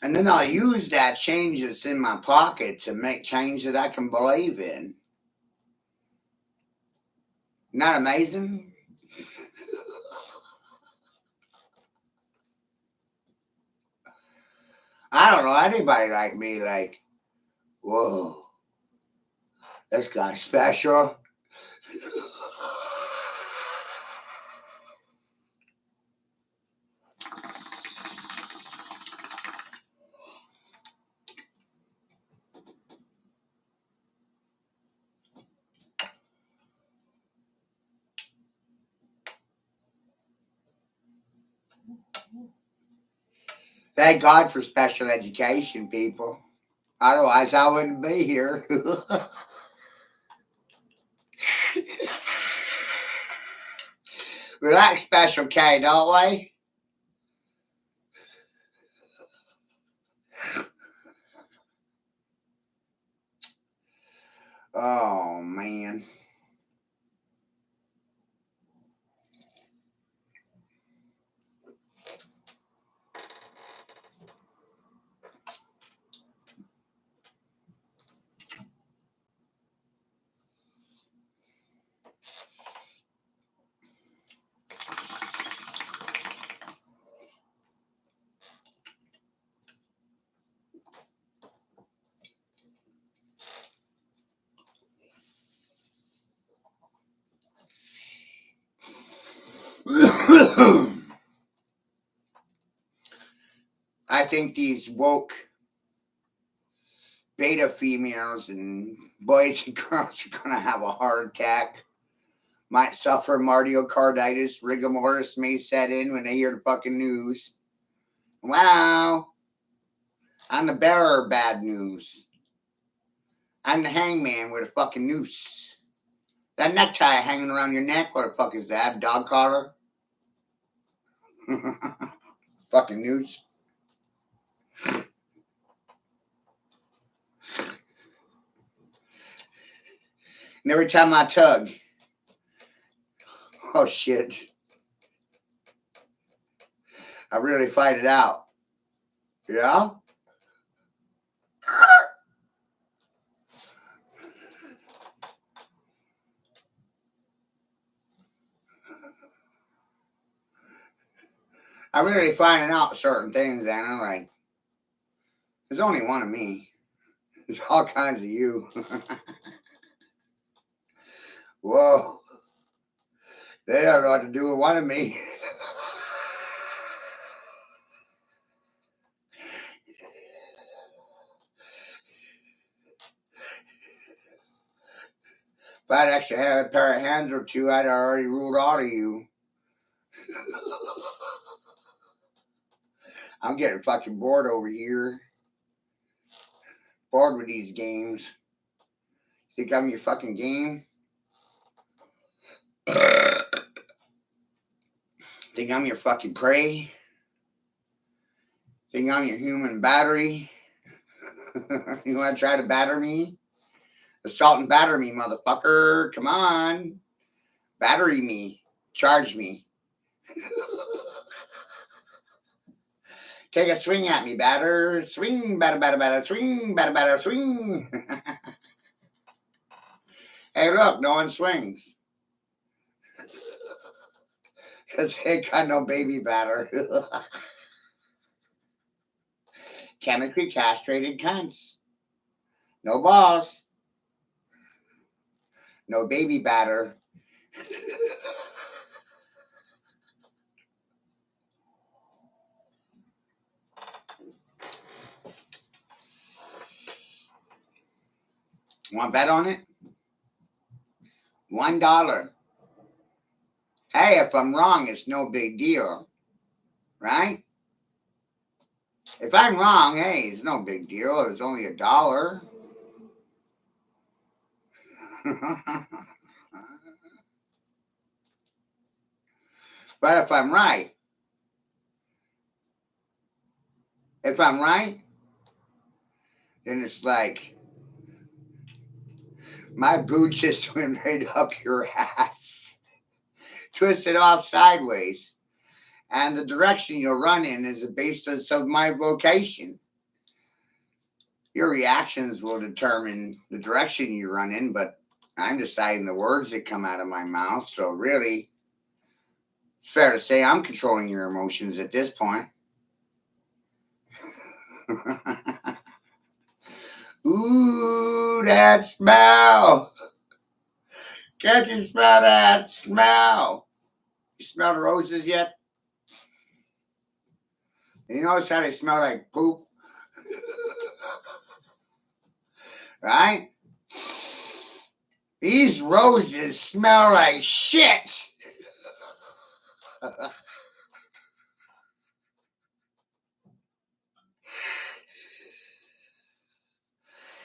And then I'll use that change that's in my pocket to make change that I can believe in. Not amazing? I don't know anybody like me, like, whoa, this guy's special. Thank God for special education, people. Otherwise, I wouldn't be here. We like Special K, don't we? Oh, man. I think these woke beta females and boys and girls are going to have a heart attack. Might suffer myocarditis. Rigor mortis may set in when they hear the fucking news. Wow. I'm the bearer of bad news. I'm the hangman with a fucking noose. That necktie hanging around your neck, what the fuck is that? Dog collar? Fucking noose. And every time I tug, oh shit, I really fight it out. Yeah? I'm really finding out certain things, Anna. Like, there's only one of me. There's all kinds of you. Whoa. They don't know what to do with one of me. If I'd actually had a pair of hands or two, I'd already ruled all of you. I'm getting fucking bored over here. Bored with these games. Think I'm your fucking game? Think I'm your fucking prey? Think I'm your human battery? You want to try to batter me? Assault and batter me, motherfucker. Come on. Battery me. Charge me. Take a swing at me, batter. Swing, batter, batter, batter. Swing, batter, batter, swing. Hey, look, no one swings. Because they ain't got no baby batter. Chemically castrated cunts. No balls. No baby batter. Want to bet on it? $1. Hey, if I'm wrong, it's no big deal. Right? If I'm wrong, hey, it's no big deal. It's only $1. But if I'm right, then it's like my boot just went right up your ass, twisted off sideways, and the direction you'll run in is the basis of my vocation. Your reactions will determine the direction you run in, but I'm deciding the words that come out of my mouth. So really, it's fair to say I'm controlling your emotions at this point. Ooh, that smell. Can't you smell that smell? You smell the roses yet? You notice how they smell like poop? Right? These roses smell like shit.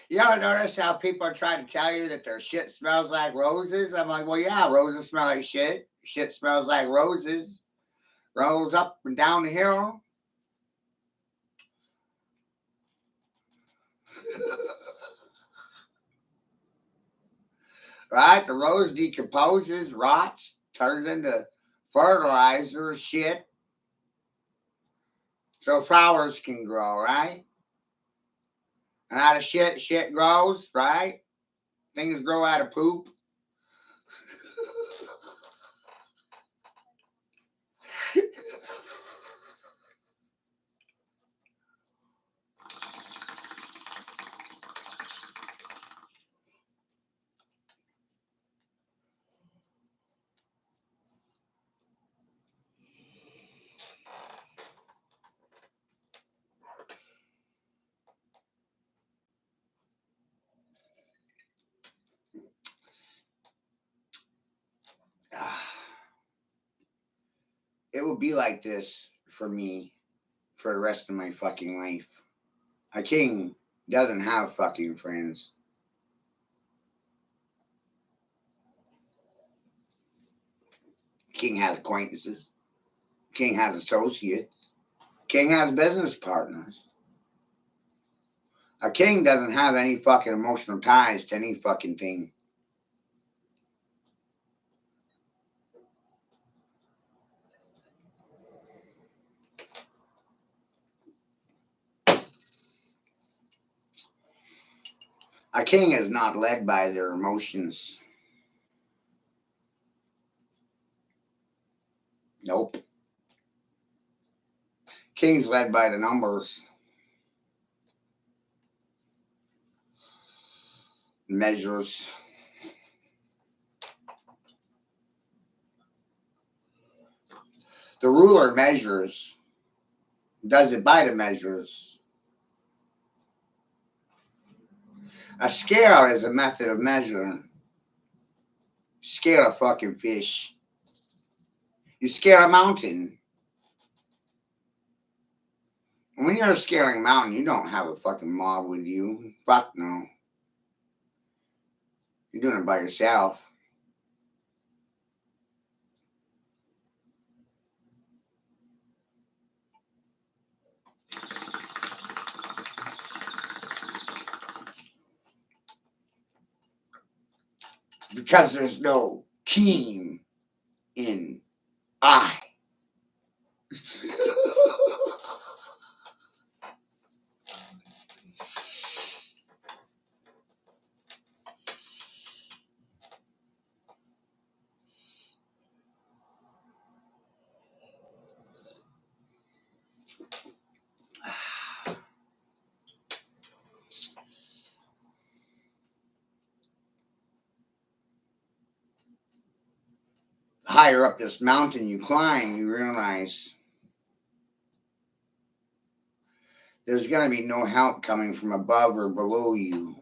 You ever notice how people are trying to tell you that their shit smells like roses? I'm like, well, yeah, roses smell like shit. Shit smells like roses. Rolls up and down the hill. Right? The rose decomposes, rots, turns into fertilizer, shit, so flowers can grow, right? And out of shit, shit grows, right? Things grow out of poop. It will be like this for me for the rest of my fucking life. A king doesn't have fucking friends. King has acquaintances. King has associates. King has business partners. A king doesn't have any fucking emotional ties to any fucking thing. A king is not led by their emotions. Nope. King's led by the numbers, measures. The ruler measures, does it by the measures. A scale is a method of measuring. Scale a fucking fish. You scale a mountain. When you're scaling a mountain, you don't have a fucking mob with you. Fuck no. You're doing it by yourself. Because there's no team in I. Higher up this mountain you climb, you realize there's going to be no help coming from above or below you.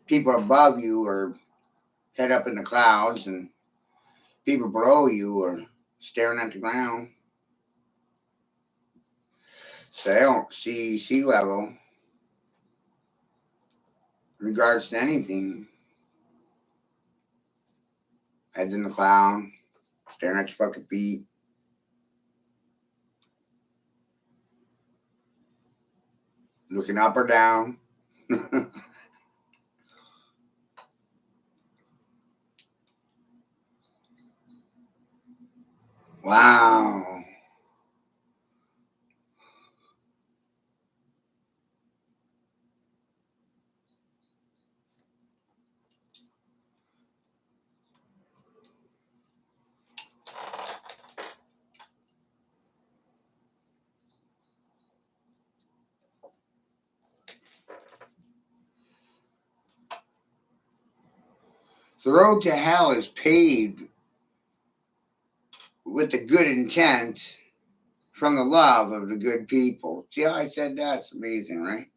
People above you are head up in the clouds, and people below you are staring at the ground. So they don't see sea level in regards to anything. Heads in the cloud, staring at your fucking feet. Looking up or down. Wow. The road to hell is paved with the good intent from the love of the good people. See how I said that? It's amazing, right?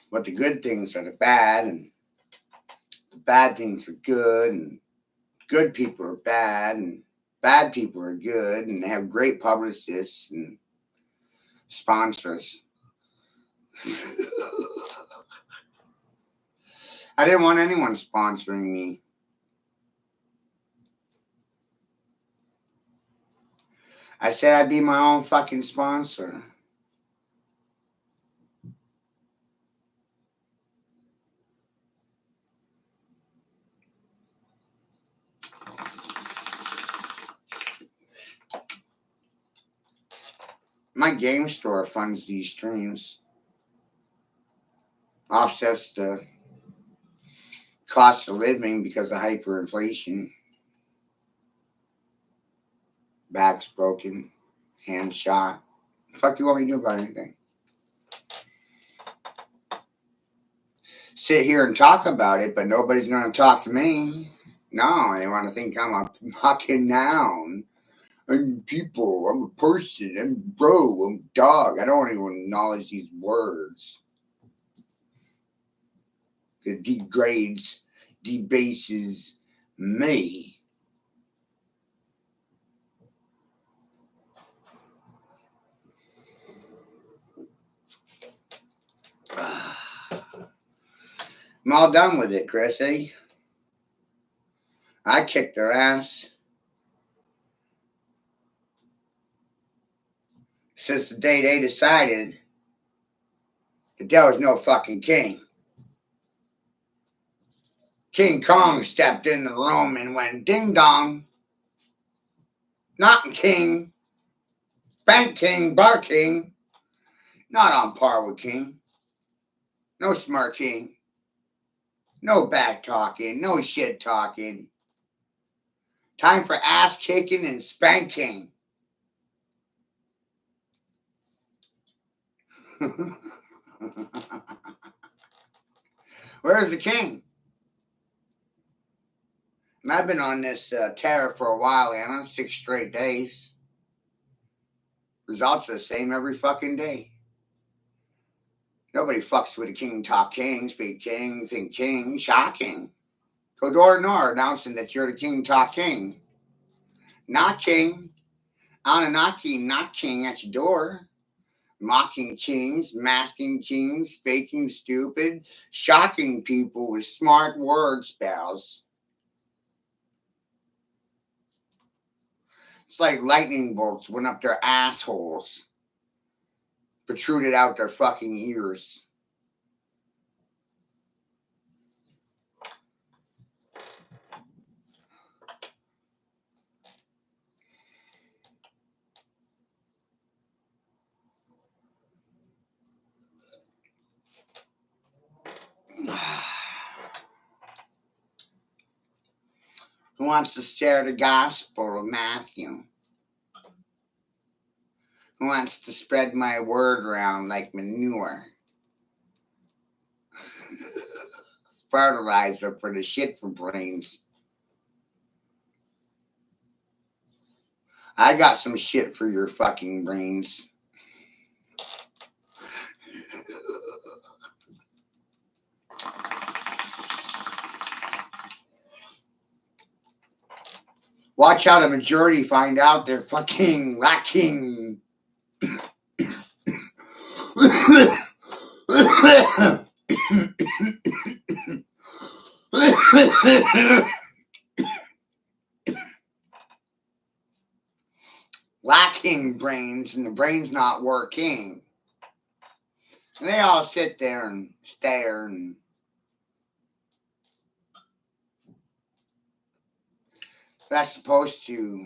But the good things are the bad, and the bad things are good, and good people are bad, and bad people are good, and they have great publicists and sponsors. I didn't want anyone sponsoring me. I said I'd be my own fucking sponsor. My game store funds these streams, offsets the cost of living because of hyperinflation. Back's broken, hand shot. Fuck you want me to do about anything? Sit here and talk about it, but nobody's gonna talk to me. No, they want to think I'm a fucking noun. I'm people, I'm a person, I'm bro, I'm dog. I don't even acknowledge these words. It degrades, debases me. I'm all done with it, Chrissy. I kicked their ass since the day they decided that there was no fucking king. King Kong stepped in the room and went ding dong. Not king, bank king, bar king. Not on par with king. No smart king. No back talking. No shit talking. Time for ass kicking and spanking. Where's the king? And I've been on this terror for a while, Anna. 6 straight days. Results are the same every fucking day. Nobody fucks with a king, talk king, speak king, think king, shocking. Go door to door announcing that you're the king, talk king. Not king. Anunnaki, not king at your door. Mocking kings, masking kings, faking stupid, shocking people with smart word spells. It's like lightning bolts went up their assholes, protruded out their fucking ears. Who wants to share the gospel of Matthew? Who wants to spread my word around like manure? Fertilizer for the shit for brains. I got some shit for your fucking brains. Watch how the majority find out they're fucking lacking. Lacking brains, and the brain's not working. And they all sit there and stare, and that's supposed to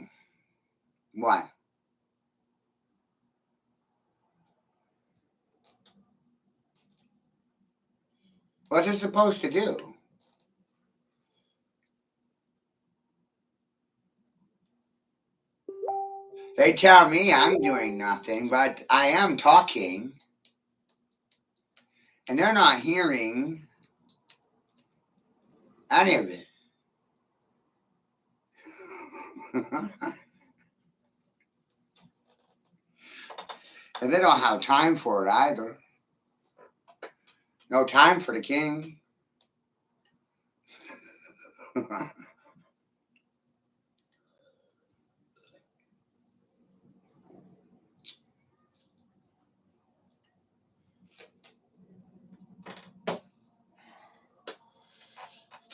what? What's it supposed to do? They tell me I'm doing nothing, but I am talking, and they're not hearing any of it. And they don't have time for it either. No time for the king.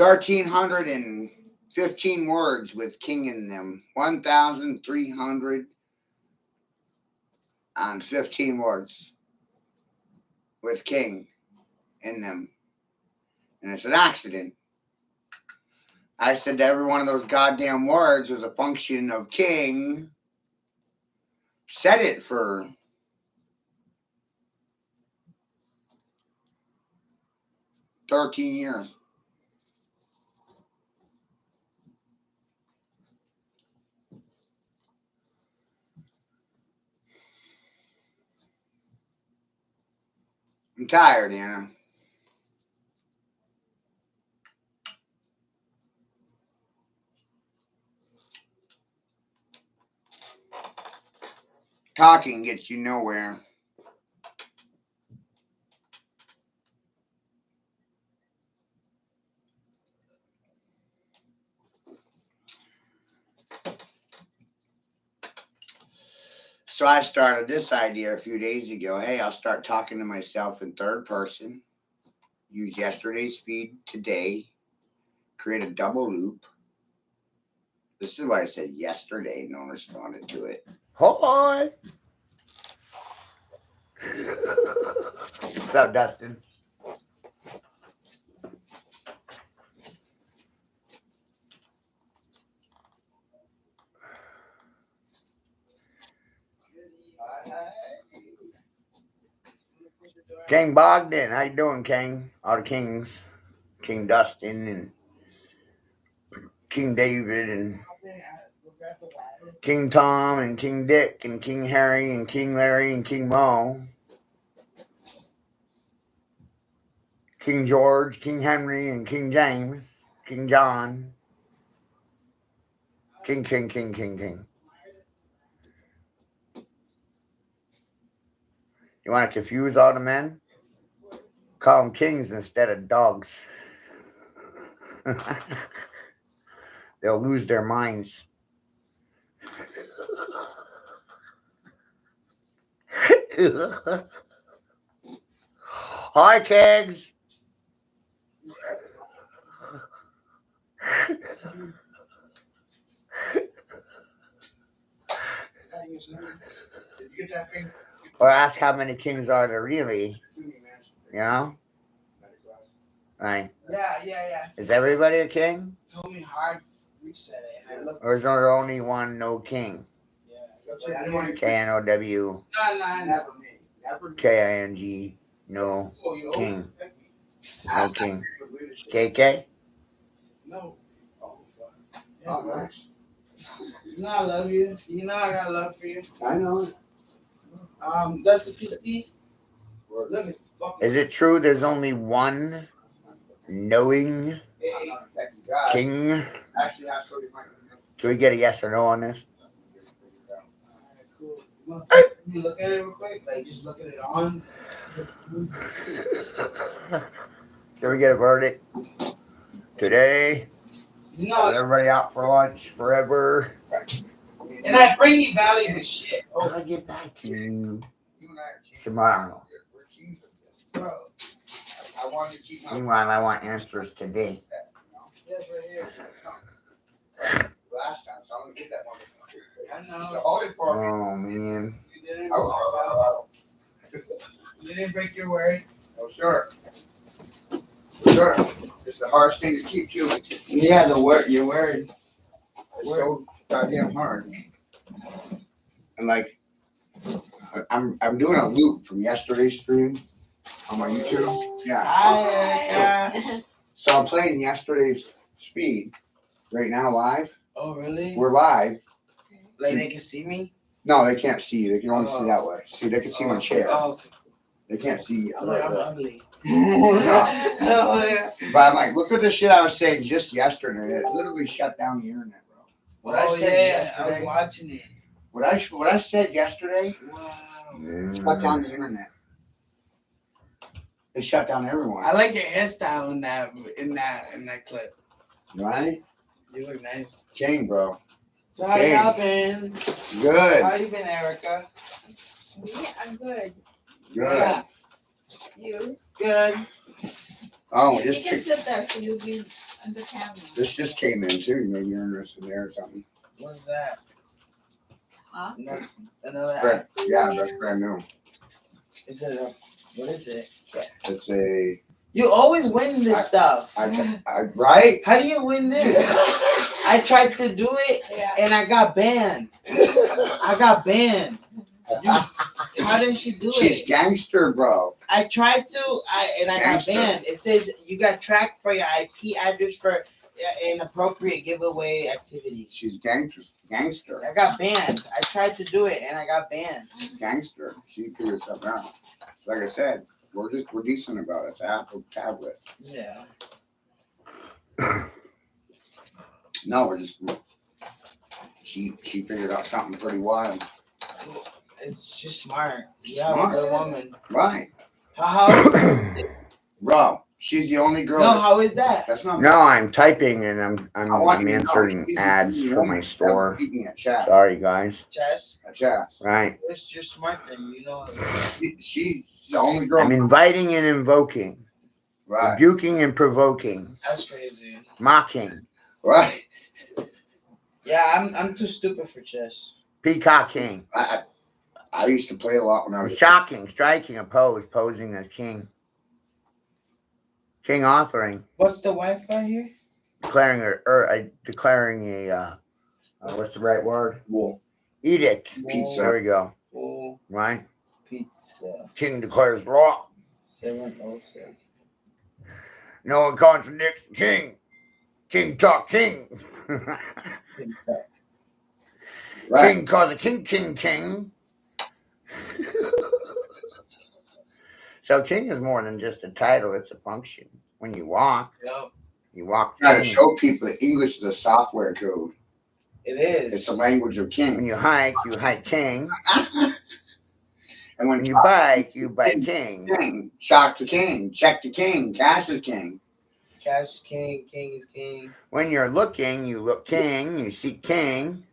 1,315 words with king in them. 1,315 words with king in them. And it's an accident. I said that every one of those goddamn words was a function of king. Said it for 13 years. I'm tired, Anna. Talking gets you nowhere. So I started this idea a few days ago. Hey, I'll start talking to myself in third person. Use yesterday's feed today. Create a double loop. This is why I said yesterday. No one responded to it. Hi. What's up, Dustin? King Bogdan, how you doing, King? All the kings, King Dustin and King David and King Tom and King Dick and King Harry and King Larry and King Mo, King George, King Henry and King James, King John, King. You want to confuse all the men? Call them kings instead of dogs. They'll lose their minds. Hi, Kegs. Or ask how many kings are there really? You know? Right. Yeah. Is everybody a king? Told me hard reset it. Or is there only one no king? Yeah. K-N-O-W. Never me. K-I-G. No king. No king. KK? No. Oh, nice. You know I love you. You know I got love for you. I know it. That's the PC. Look at Is it true there's only one knowing king? Can we get a yes or no on this? Cool. You look at it real quick, like just look at it on. Can we get a verdict today? You know, Everybody out for lunch forever. and I bring you valuable shit. I'll get back to you tomorrow. Bro. Meanwhile, I want answers today. Yes, right here. Last time, so I'm gonna get that one. I know. Hold it for me. Oh, man. You didn't break your word. Oh, sure. Sure. It's the hardest thing to keep to. Yeah, your word. It's so goddamn hard. And like, I'm doing a loop from yesterday's stream on my YouTube. Yeah. Hi. So I'm playing yesterday's speed right now live. Oh, really? We're live. Like they can see me? No, they can't see you. They can only see that way. See, they can see my chair. Oh, okay. They can't see. I'm like, I'm ugly. No. Oh, yeah. But I'm like, look at the shit I was saying just yesterday. It literally shut down the internet, bro. What I said I was yesterday. watching it. What I said yesterday Wow. shut down the internet. It shut down everyone. I like your hairstyle in that clip. Right? You look nice. King, bro. So how y'all been? Good. How you been, Erica? Me, I'm good. Good. Yeah. You? Good. Oh, You can sit there so you'll be on the camera. this just came in too. Maybe you're interested in there or something. What's that? Huh? Another Brand, app? yeah, that's brand new. Is it a, what is it? It's a You always win this stuff. right. How do you win this? I tried to do it Yeah. and I got banned. I got banned. How did she do She's it? gangster, bro. I tried to, I got Gangster. banned. It says you got tracked for your IP address for inappropriate giveaway activities. She's gangster. I got banned. I tried to do it and I got banned. Gangster. She figured something out. Like I said, we're decent about it. It's an Apple tablet. Yeah. No, we're just she figured out something pretty wild. It's just smart. Yeah, Smart. a good woman. Right. How Bro, she's the only girl. no, how is that? That's not No, I'm typing and I want I'm you to know answering she's the ads only for woman my that store. beat me at chat. Sorry, guys. Chess. At chat. Right. It's just smart then, you know. She's the only girl. I'm inviting and invoking, Right. rebuking and provoking, That's crazy. mocking, Right. Yeah, I'm too stupid for chess. peacocking, I used to play a lot when I was shocking, striking, oppose, posing as king, king authoring, What's the Wi-Fi here? declaring a what's the right word? Well, Edict. Pizza. There we go. Full Right. pizza. King declares law. 706. No one contradicts the king. King talk king. Pizza. right. King calls a king. So king is more than just a title, it's a function. When you walk, Yep, you walk Try to king. show people that English is a software code. it is. It's a language of When king. you hike king. And When you bike king. king, shock the king, check the king, cash is king. Cash is king, king is king. When you're looking, you look king, you see king.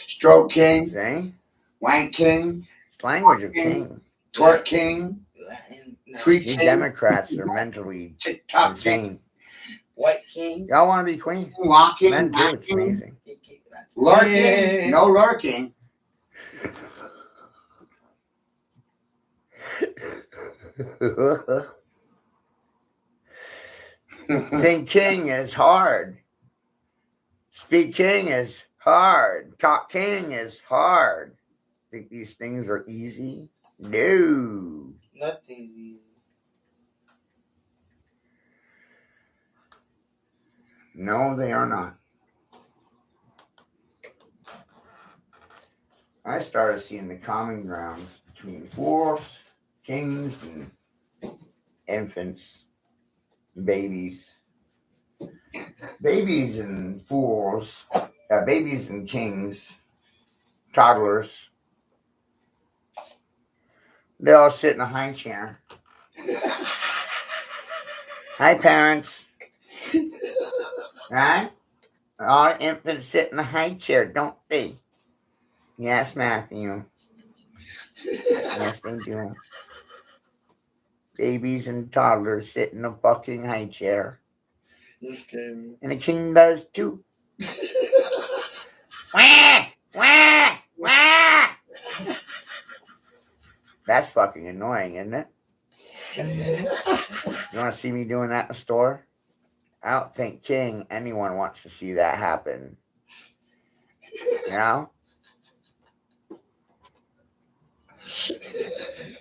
Stroke king, See? wank king, It's language of king. twerk king, Latin, tweet You king, Democrats are mentally TikTok king, insane. white king. Y'all want to be queen? walking, Men do, it's whacking, amazing. lurking, Yeah. no lurking. Think king is hard. Speak king is hard. Talk king is hard. Think these things are easy? No. Nothing. No, they are not. I started seeing the common grounds between dwarfs, kings, and infants, babies. Babies and fools, babies and kings, toddlers, they all sit in a high chair. Hi, parents. Right? All infants sit in a high chair, don't they? Yes, Matthew. Yes, they do. Babies and toddlers sit in a fucking high chair. That's crazy. And the king does too. Wah! Wah! Wah! That's fucking annoying, isn't it? You want to see me doing that in the store? I don't think anyone wants to see that happen. You know?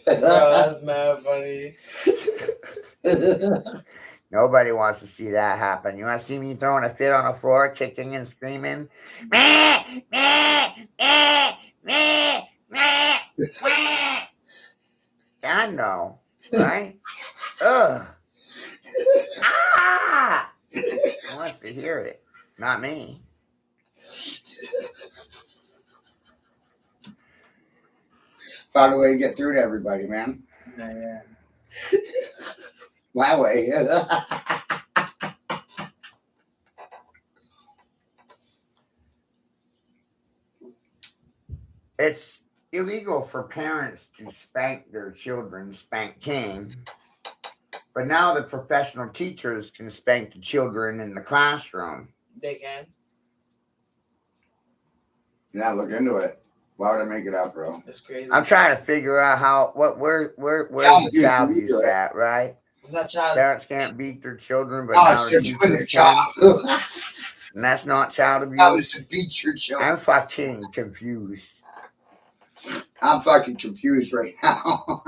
Bro, that's mad funny. Nobody wants to see that happen. You want to see me throwing a fit on the floor, kicking and screaming? Meh, meh, meh, meh, meh, meh. I know, right? Ugh. Ah! Who wants to hear it? Not me. Found a way to get through to everybody, man. Yeah. My way. It's illegal for parents to spank their children, spank king. But now the professional teachers can spank the children in the classroom. They can. Yeah, look into it. Why would I make it up, bro? That's crazy. I'm trying to figure out where's Child the child abuse, abuse do it. at, right? It's not child. Parents can't beat their children, but Oh, now so the you're doing their teachers can. child. And that's not child That was abuse. to beat your children. I'm fucking confused. I'm fucking confused right now.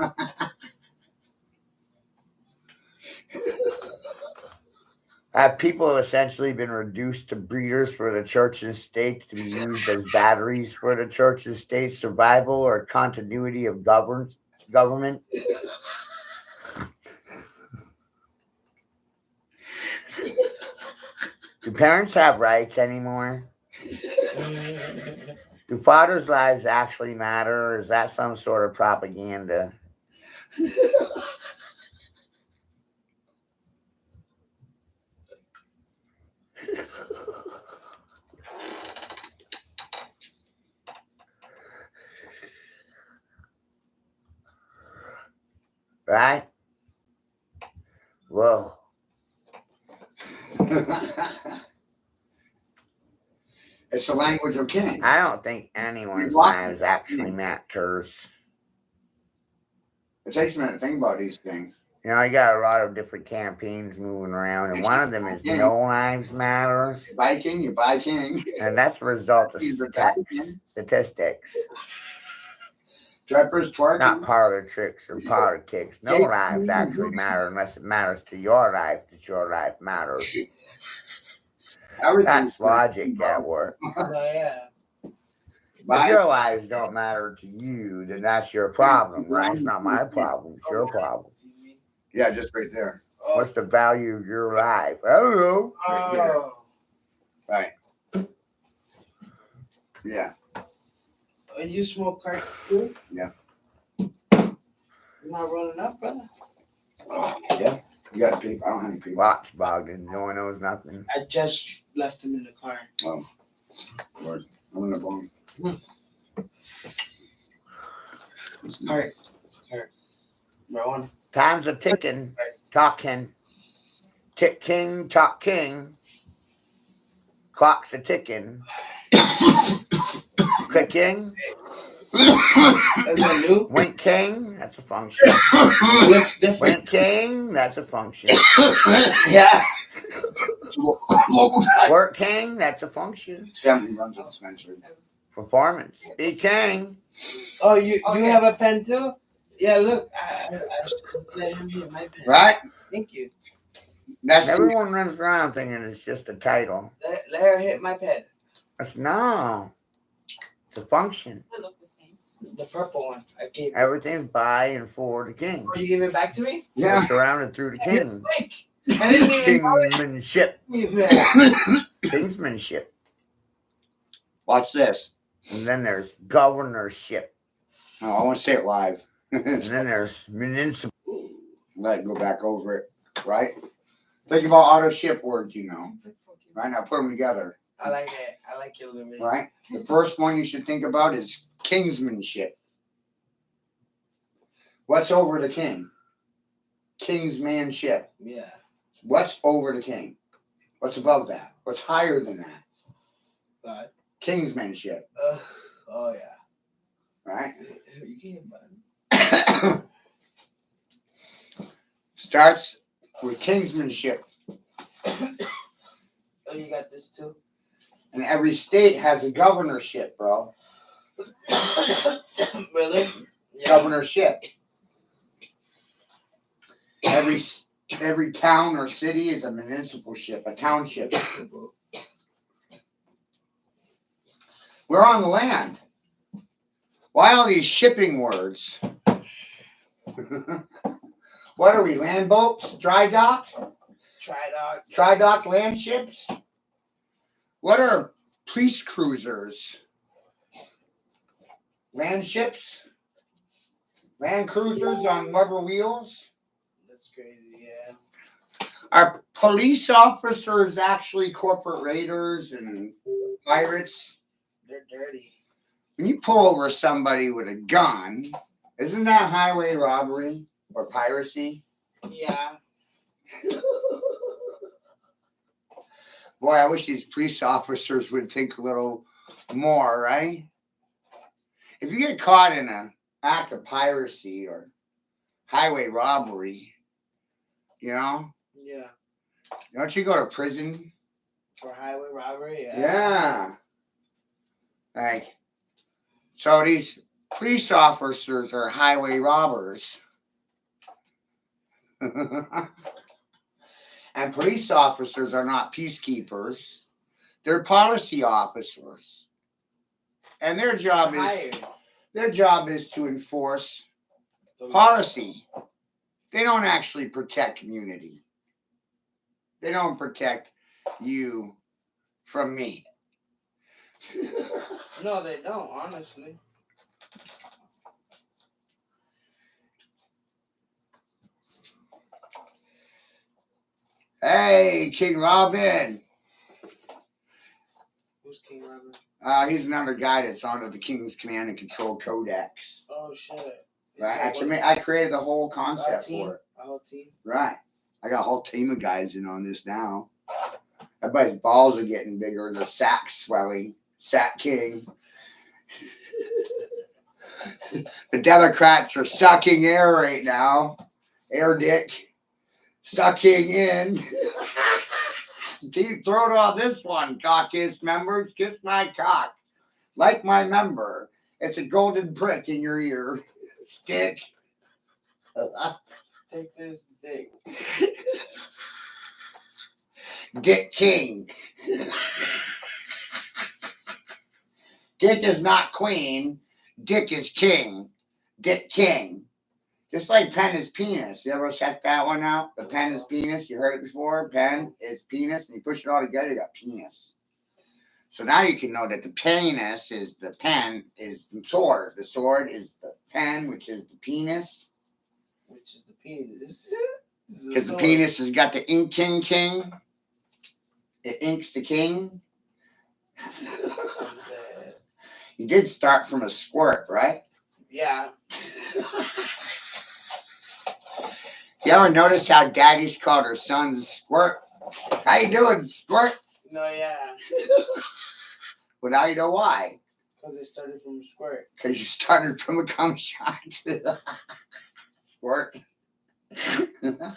Have people essentially been reduced to breeders for the church and state to be used as batteries for the church and state survival or continuity of government? Do parents have rights anymore? Do fathers' lives actually matter, or is that some sort of propaganda? Right? Whoa. It's the language of king. I don't think anyone's You're walking lives that actually thing. matters. It takes a minute to think about these things. You know, I got a lot of different campaigns moving around, and one of them is Yeah. No Lives Matters. You buy king, you buy king. And that's a result of These are bad, statistics, Strippers twerking. not parlor tricks or politics. No lives actually matter unless it matters to your life that your life matters. Everything's That's logic at work. Oh yeah. If your lives don't matter to you, then that's your problem, right? It's not my problem. It's your problem. Yeah, just right there. What's the value of your life? I don't know. Oh. Right. Yeah. And you smoke crack too? Yeah. You're not rolling up, brother? Yeah. You got a peep. I don't have any peep. Watch Bogdan. No one knows nothing. I just left him in the car. Oh. Lord. I'm in the bone. It's cart. Marijuana. Times are ticking. Talking. Tick king, talk king. Clocks are ticking. Clicking. Is that new? Wink king, that's a function. It looks different. Wink king, that's a function. Yeah. Work king, that's a function. Family runs a dispensary. Performance. Be king. Oh, you have a pen too? Yeah, look. I should let him hit my pen. Right? Thank you. That's Everyone runs around thinking it's just a title. Let her hit my pen. That's no. It's a function. They look the same. The purple one. I gave. Everything's by and for the king. Oh, you gave it back to me? yeah. We're surrounded through the king. Quick. I didn't even know it. Kingmanship. Even. Kingsmanship. Watch this. And then there's governorship. Oh, I want to say it live. And then there's municipal. Let it go back over it. Right? Think about auto ship words, you know. Right now, put them together. I like it. I like it a little bit. Right? The first one you should think about is kingsmanship. What's over the king? Kingsmanship. Yeah. What's over the king? What's above that? What's higher than that? But. Kingsmanship. Oh yeah. Right? You can't, bud. Starts with kingsmanship. Oh, you got this too? And every state has a governorship, bro. Really? Yeah. Governorship. Every town or city is a municipalship, a township. We're on the land. Why all these shipping words? What are we, land boats? Dry dock? Dry dock land ships? What are police cruisers? Land ships? Land cruisers on rubber wheels? That's crazy, yeah. Are police officers actually corporate raiders and pirates? They're dirty. When you pull over somebody with a gun, isn't that highway robbery or piracy? Yeah. Boy, I wish these police officers would think a little more, right? If you get caught in an act of piracy or highway robbery, you know, Yeah. don't you go to prison? For highway robbery. Yeah. Like, so these police officers are highway robbers. And police officers are not peacekeepers. They're policy officers. And their job is to enforce policy. They don't actually protect community. They don't protect you from me. No, they don't, honestly. Hey, King Robin. Who's King Robin? He's another guy that's under the King's Command and Control Codex. Oh shit. Right? I created the whole concept for it. A whole team. Right. I got a whole team of guys in on this now. Everybody's balls are getting bigger. The sack's swelling. Sack King. The Democrats are sucking air right now. Air dick. Sucking in. Deep throat on this one, caucus members. Kiss my cock. Like my member. It's a golden prick in your ear. Stick. Take this dick. Dick King. Dick is not queen. Dick is king. Dick King. Just like pen is penis. You ever check that one out? The pen is penis. You heard it before? Pen is penis. And you push it all together, you got penis. So now you can know that the penis is the pen is the sword. The sword is the pen, which is the penis. Which is the penis. Because the penis has got the ink king. It inks the king. You did start from a squirt, right? Yeah. You ever notice how daddies called her sons squirt? How you doing, squirt? No, yeah. But now you know why. Because they started from a squirt. Because you started from a cum shot. Squirt. No,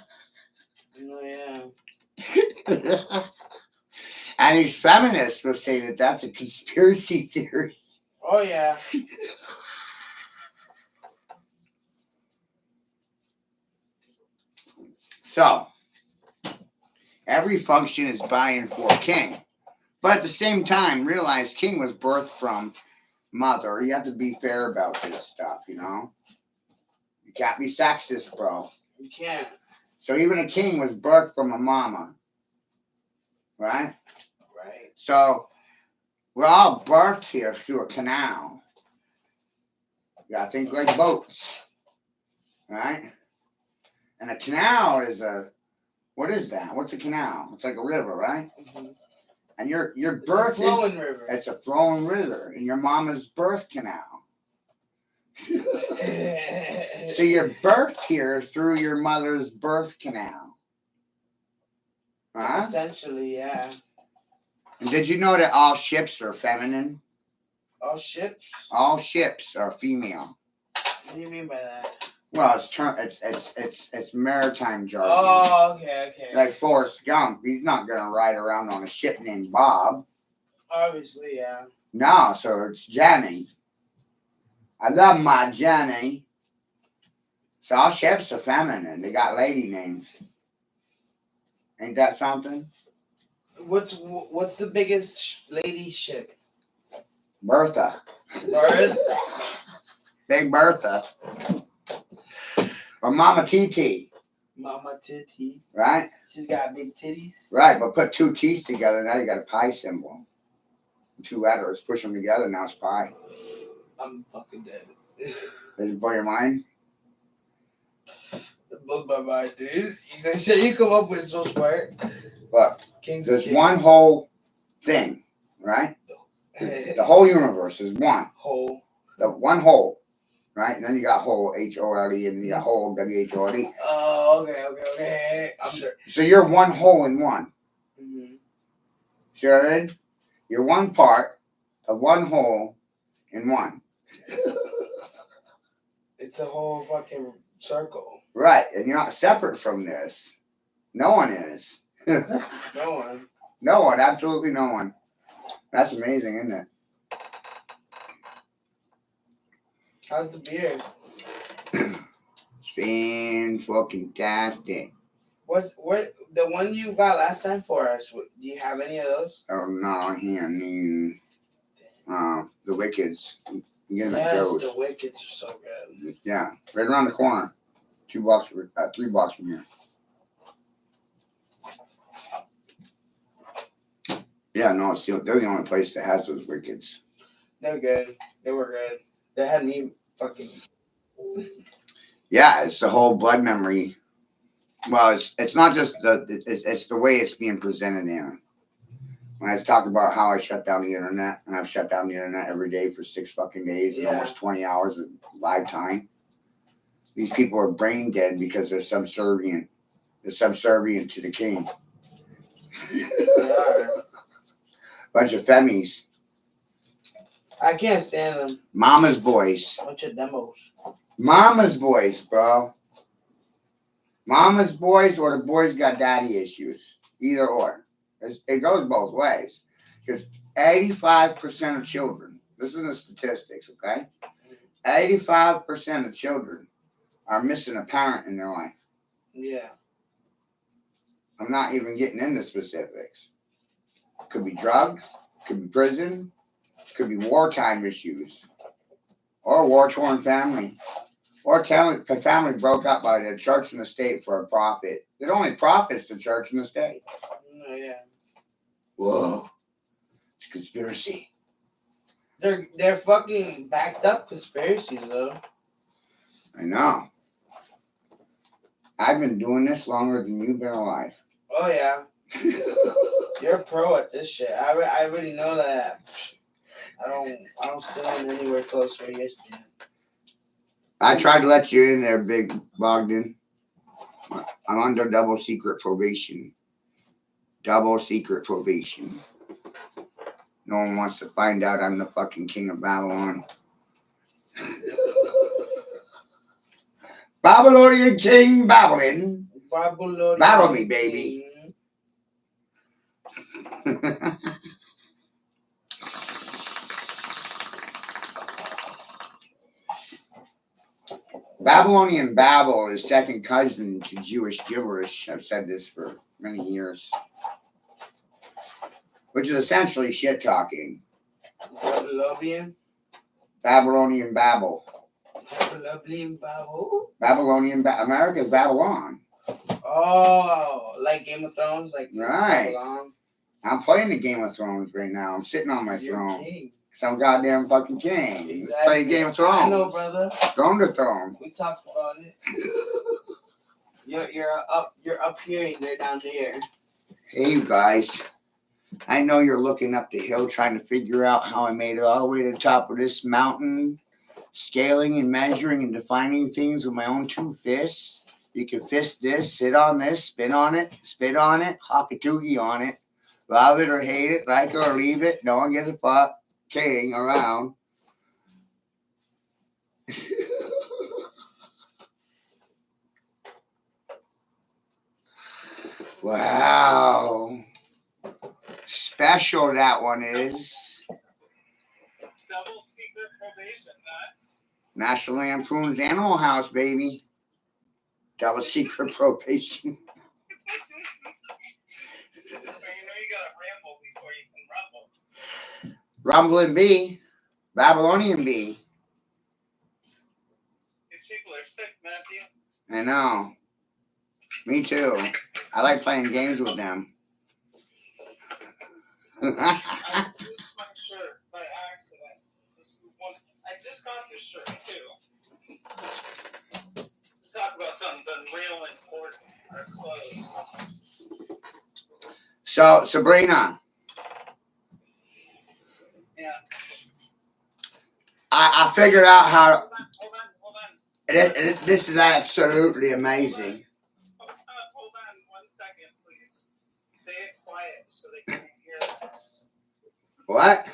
yeah. And these feminists will say that that's a conspiracy theory. Oh, yeah. So, every function is by and for king. But at the same time, realize king was birthed from mother. You have to be fair about this stuff, you know? You can't be sexist, bro. You can't. So even a king was birthed from a mama. Right? Right. So, we're all birthed here through a canal. You gotta think like boats. Right? And a canal is what is that? What's a canal? It's like a river, right? Mm-hmm. And you're birthed. It's a flowing river. It's a flowing river in your mama's birth canal. So you're birthed here through your mother's birth canal. Huh? Essentially, yeah. And did you know that all ships are feminine? All ships? All ships are female. What do you mean by that? Well, it's maritime jargon. Oh, okay. Like Forrest Gump, he's not gonna ride around on a ship named Bob. Obviously, yeah. No, so it's Jenny. I love my Jenny. So all ships are feminine. They got lady names. Ain't that something? What's the biggest lady ship? Bertha. Birth? Big Bertha. Or Mama TT. Mama Titty. Right? She's got big titties. Right, but put two T's together, now you got a pi symbol. Two letters, push them together, now it's pi. I'm fucking dead. Does it blow your mind? It blows my mind, dude. The shit you come up with is so smart. Look, Kings there's and one kings. whole thing, right? The whole universe is one. Whole. The one whole. right? And then you got whole H-O-L-E, and then you got whole W-H-O-L-E. Oh, okay. I'm there. So you're one whole in one. Mm-hmm. See what I mean? You're one part of one whole in one. It's a whole fucking circle. Right, and you're not separate from this. No one is. No one. No one, absolutely no one. That's amazing, isn't it? How's the beer? It's been fucking tastic. What the one you got last time for us? Do you have any of those? Oh no, here, the Wickeds. You get them at Yes, Joe's. the Wickeds are so good. Yeah, right around the corner. 3 blocks from here. Yeah, no, they're the only place that has those Wickeds. They're good. They were good. They had me fucking. Yeah, it's the whole blood memory. Well, it's not just it's the way it's being presented in. When I talk about how I shut down the internet, and I've shut down the internet every day for 6 fucking days and almost 20 hours of live time. These people are brain dead because they're subservient. They're subservient to the king. They are. Bunch of femmies. I can't stand them. Mama's boys. Bunch of demos. Mama's boys, bro. Mama's boys or the boys got daddy issues. Either or. It goes both ways. Because 85% of children, this is the statistics, okay? 85% of children are missing a parent in their life. Yeah. I'm not even getting into specifics. Could be drugs, could be prison, could be wartime issues, or a war-torn family, or a family broke up by the church and the state for a profit. It only profits the church and the state. Oh, yeah. Whoa, it's a conspiracy. They're fucking backed up conspiracies though. I know. I've been doing this longer than you've been alive. Oh yeah. You're a pro at this shit. I already know that. I don't stand anywhere close where you stand. I tried to let you in there, Big Bogdan. I'm under double secret probation. Double secret probation. No one wants to find out I'm the fucking king of Babylon. Babylonian king, Babylon. Battle me, baby. Babylonian Babel is second cousin to Jewish gibberish. I've said this for many years. Which is essentially shit talking. Babylonian Babel. America's Babylon. Oh, like Game of Thrones, like right. Babylon. I'm playing the Game of Thrones right now. I'm sitting on my throne. King. Some goddamn fucking king. Exactly. Let's play Game of Thrones. I know, brother. Throne to throne. We talked about it. You're up here and they're down there. Hey, you guys. I know you're looking up the hill trying to figure out how I made it all the way to the top of this mountain, scaling and measuring and defining things with my own 2 fists. You can fist this, sit on this, spin on it, spit on it, hock a doogie on it, love it or hate it, like it or leave it. No one gives a fuck. King around. Wow. Special that one is. Double secret probation, huh? National Lampoon's Animal House, baby. Double secret probation. So you know you gotta ramble before you can rumble. Rumbling bee. Babylonian bee. These people are sick, Matthew. I know. Me too. I like playing games with them. I loosed my shirt by accident. I just got this shirt too. Let's talk about something real important. Our clothes. So, Sabrina. Yeah. I figured out how. Hold on. This is absolutely amazing. Hold on 1 second, please. Say it quiet so they can't hear us. What?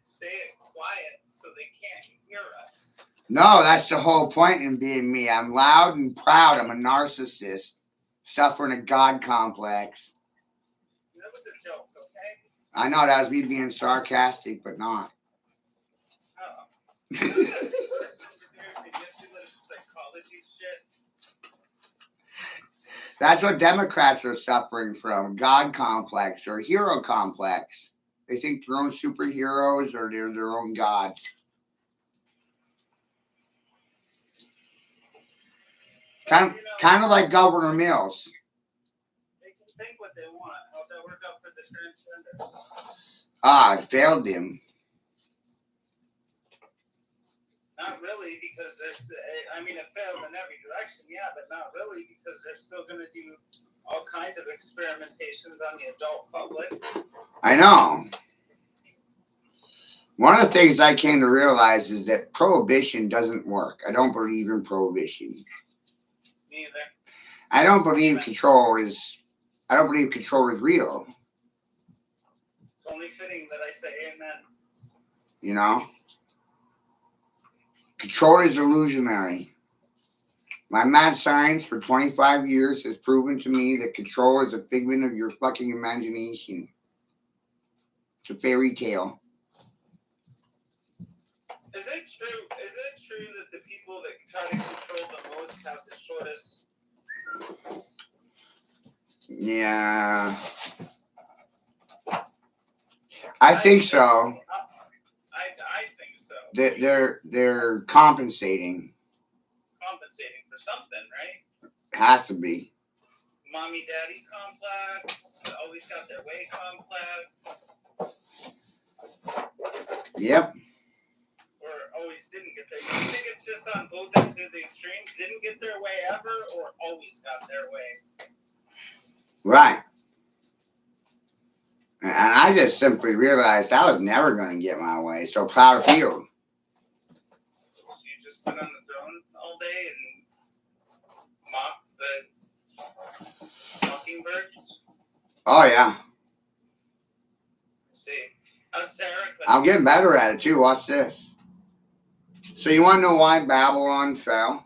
Say it quiet so they can't hear us. No, that's the whole point in being me. I'm loud and proud. I'm a narcissist, suffering a God complex. That was a joke, okay? I know that was me being sarcastic, but not. Oh. Manipulative psychology shit. That's what Democrats are suffering from, God complex or hero complex. They think they're own superheroes or they're their own gods. Kind of like Governor Mills. They can think what they want. How'd that work out for the transgenders? It failed him. Not really, because there's, I mean, it failed in every direction, yeah, but not really, because they're still going to do all kinds of experimentations on the adult public. I know. One of the things I came to realize is that prohibition doesn't work. I don't believe in prohibition. Me either. I don't believe control is real. It's only fitting that I say amen. You know? Control is illusionary. My mad science for 25 years has proven to me that control is a figment of your fucking imagination. It's a fairy tale. Is it true that the people that try to control the most have the shortest? Yeah. I think so. I think so. They're compensating. Compensating for something, right? Has to be. Mommy daddy complex, always got their way complex. Yep. Or always didn't get their way. You think it's just on both ends of the extreme? Didn't get their way ever, or always got their way? Right. And I just simply realized I was never going to get my way. So proud of you. So you just sit on the throne all day and mock the mockingbirds? Oh, yeah. Let's see. How's Sarah? I'm getting better at it, too. Watch this. So you want to know why Babylon fell?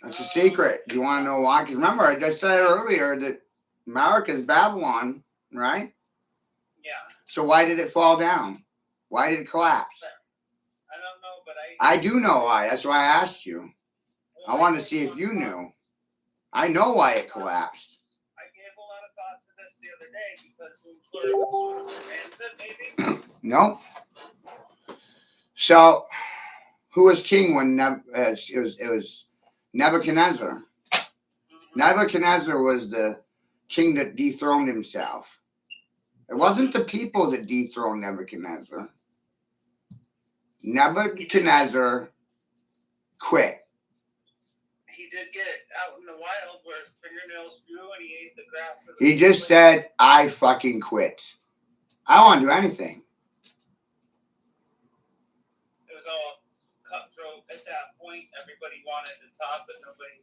That's a secret. Do you want to know why? Because remember, I just said earlier that America is Babylon, right? Yeah. So why did it fall down? Why did it collapse? I don't know, but I do know why. That's why I asked you. I wanted to see if you knew. I know why it collapsed. I gave a lot of thought to this the other day because maybe? No. So, who was king when it was Nebuchadnezzar? Mm-hmm. Nebuchadnezzar was the king that dethroned himself. It wasn't the people that dethroned Nebuchadnezzar. Nebuchadnezzar quit. He did get out in the wild where his fingernails grew and he ate the grass. He just said, I fucking quit. I don't want to do anything. It was all cutthroat at that point. Everybody wanted the top, but nobody.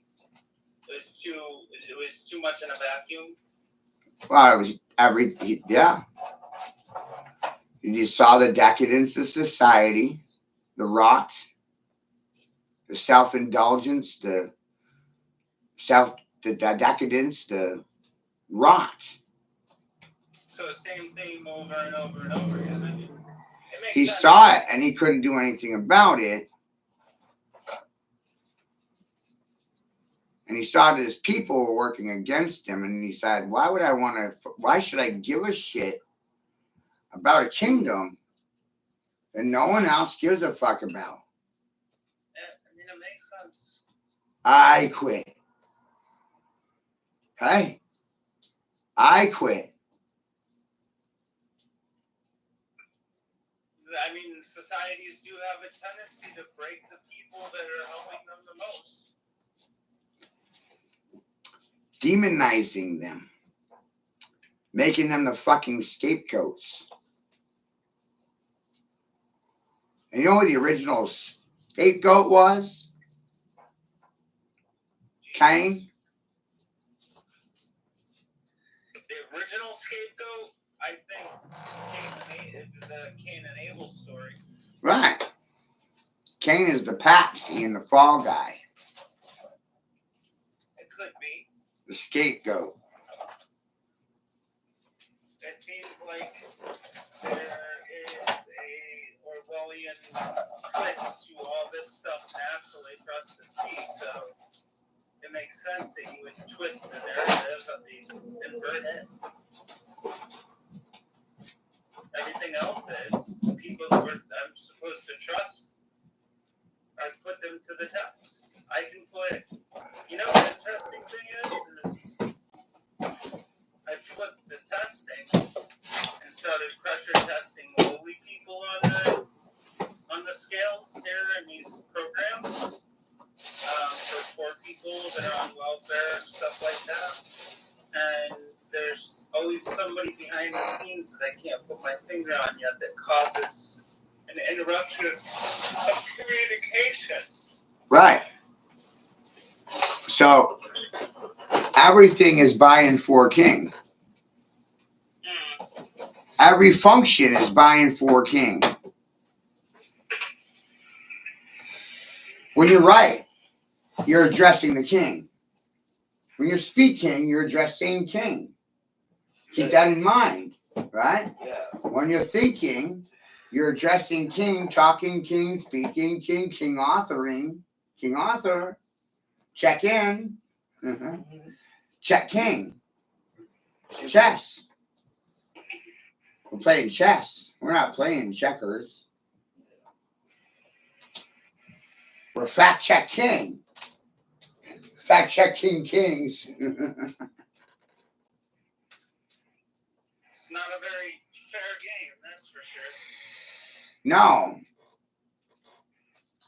It was too much in a vacuum. Well, it was yeah. You saw the decadence of society, the rot, the self-indulgence, the decadence, the rot. So same thing over and over and over again. I mean, he saw it and he couldn't do anything about it. And he saw that his people were working against him, and he said, why should I give a shit about a kingdom that no one else gives a fuck about? I mean, it makes sense. I quit. Okay? I quit. I mean, societies do have a tendency to break the people that are helping them the most. Demonizing them. Making them the fucking scapegoats. And you know who the original scapegoat was? Cain. The original scapegoat, I think, the Cain and Abel story. Right. Cain is the patsy and the fall guy. It could be. The scapegoat. It seems like there is a Orwellian twist to all this stuff naturally for us to see, so it makes sense that you would twist the narrative of the invert it. Everything else is people that I'm supposed to trust. I put them to the test. I can put. You know what the interesting thing is I flipped the testing and started pressure testing lowly people on the scales here in these programs for poor people that are on welfare and stuff like that. And there's always somebody behind the scenes that I can't put my finger on yet that causes an interruption of communication. Right. So everything is by and for king. Every function is by and for king. When you're right, you're addressing the king. When you're speaking, you're addressing king. Keep that in mind, right? Yeah. When you're thinking, you're addressing king, talking king, speaking king, king authoring, king author, check in, check king, chess. We're playing chess. We're not playing checkers. We're fact check king. Fact checking kings. It's not a very fair game, that's for sure. No.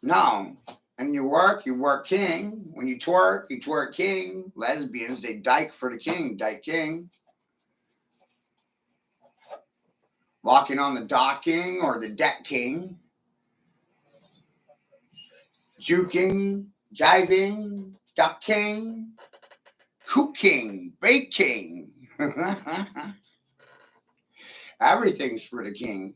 No. And you work king. When you twerk king. Lesbians, they dyke for the king, dyke king. Walking on the docking or the deck king. Juking, jiving, ducking, cooking, baking. Everything's for the king.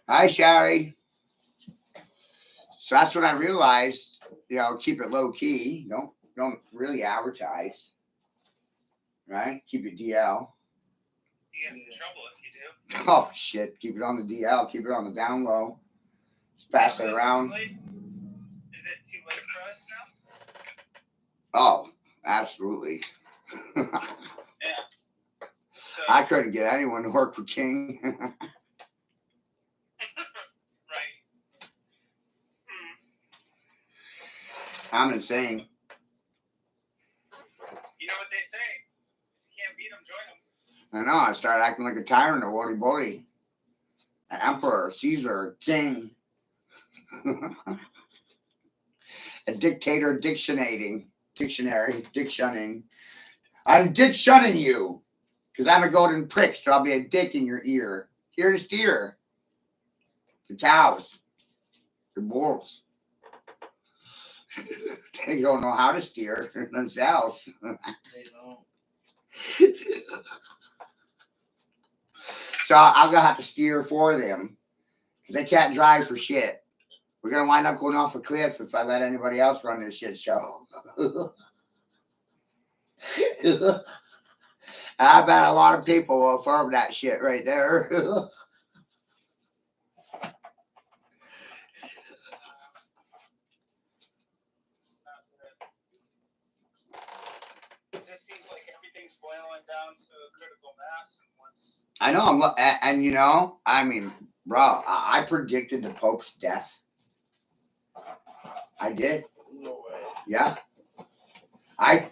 Hi, Shari. So that's when I realized, keep it low key. Don't really advertise. Right? Keep it DL. You get in trouble if you do. Oh shit! Keep it on the DL. Keep it on the down low. Just pass it around. Is it too late for us now? Oh, absolutely. Yeah. So, I couldn't get anyone to work for King. right. I'm insane. You know what they say? If you can't beat them, join them. I know. I started acting like a tyrant, a woolly bully, an emperor, Caesar, king, a dictator, dictioning. I'm dictioning you because I'm a golden prick, so I'll be a dick in your ear. Here to steer. The cows, the bulls. They don't know how to steer themselves. They don't. So I'm gonna have to steer for them because they can't drive for shit. We're gonna wind up going off a cliff if I let anybody else run this shit show. I bet a lot of people will affirm that shit right there. It just seems like everything's boiling down to a critical mass. I know. I mean, bro, I predicted the Pope's death. I did. No way. Yeah. I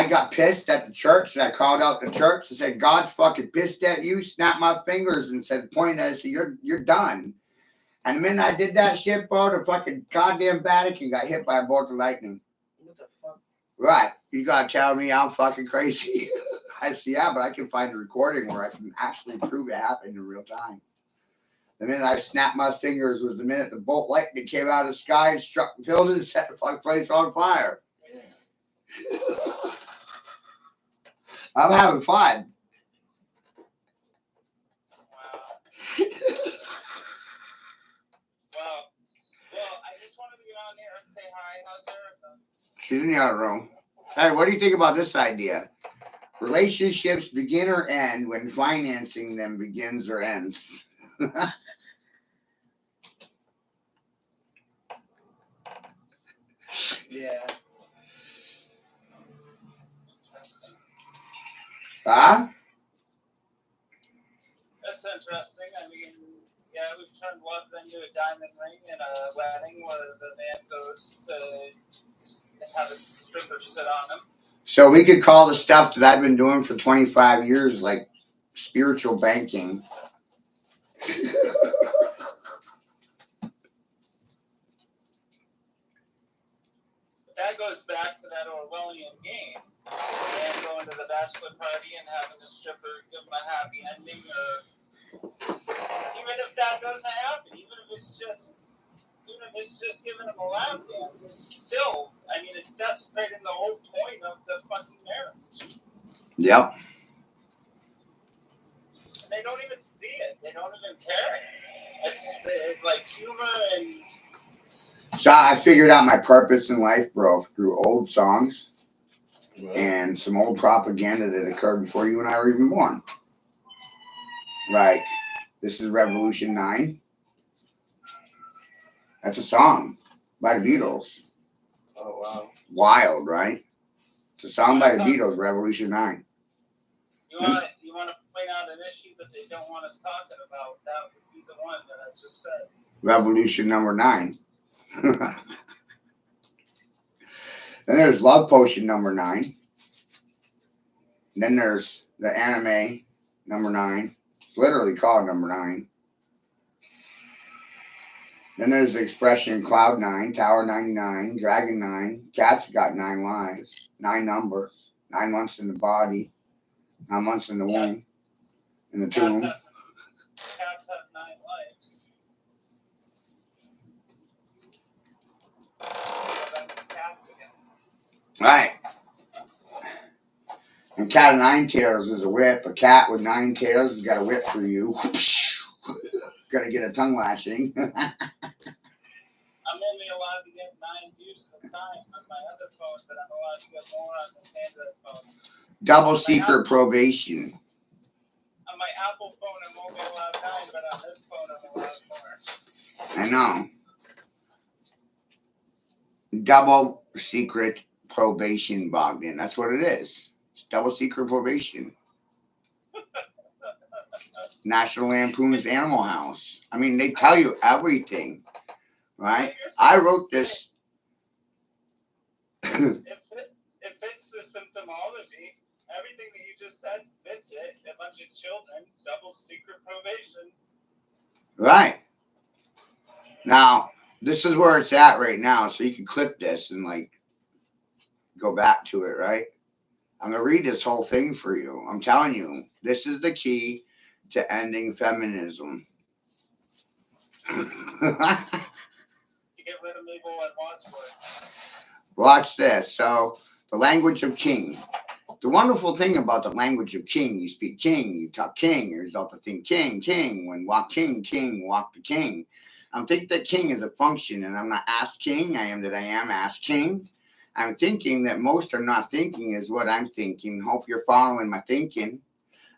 got pissed at the church and I called out the church and said, God's fucking pissed at you, snapped my fingers and said, point at us, you're done. And the minute I did that shit, bro, the fucking goddamn Vatican got hit by a bolt of lightning. What the fuck? Right. You gotta tell me I'm fucking crazy. I see, yeah, but I can find a recording where I can actually prove it happened in real time. The minute I snapped my fingers was the minute the bolt lightning came out of the sky and struck the building and set the fucking place on fire. I'm having fun. Wow. Well, I just wanted to get on here and say hi. How's Erica? She's in the other room. Hey, what do you think about this idea? Relationships begin or end when financing them begins or ends. Yeah. Interesting. Huh? That's interesting. I mean, yeah, we've turned love into a diamond ring and a wedding where the man goes to have a stripper sit on him. So we could call the stuff that I've been doing for 25 years like spiritual banking. But that goes back to that Orwellian game. Man going to the bachelor party and having a stripper give him a happy ending, or even if that doesn't happen, even if it's just giving him a lap dance, it's still, I mean, it's desecrating the whole point of the fucking marriage. Yep. And they don't even see it. They don't even care. It's like humor and. So I figured out my purpose in life, bro, through old songs and some old propaganda that occurred before you and I were even born. Like, this is Revolution 9. That's a song by the Beatles. Oh wow. Wild, right? It's a song by the Beatles, Revolution 9. You want to point out an issue that they don't want us talking about? That would be the one that I just said. Revolution number 9. Then there's Love Potion number 9. And then there's the anime number 9. It's literally called number 9. Then there's the expression Cloud 9, Tower 99, Dragon 9, Cat's got 9 lives, 9 numbers, 9 months in the body, 9 months in the womb, in the tomb. Cats have 9 lives. Cats again. Right. And cat of 9 tails is a whip. A cat with 9 tails has got a whip for you. Got to get a tongue lashing. I'm only allowed to get 9 views at a time on my other phone, but I'm allowed to get more on this Android phone. Double secret probation. On my Apple phone, I'm only allowed 9, but on this phone, I'm allowed more. I know. Double secret probation, Bogdan. That's what it is. It's double secret probation. National Lampoon's Animal House. I mean, they tell you everything, right? I wrote this. It fits the symptomology. Everything that you just said fits it. A bunch of children, double secret probation. Right. Now, this is where it's at right now, so you can clip this and, like, go back to it, right? I'm going to read this whole thing for you. I'm telling you, this is the key to ending feminism. To get rid of Mabel and Wadsworth. Watch this. So, the language of king. The wonderful thing about the language of king, you speak king, you talk king, you result to think king, king. When walk king, king, walk the king. I'm thinking that king is a function, and I'm not asked king, I am that I am, asked king. I'm thinking that most are not thinking is what I'm thinking. Hope you're following my thinking.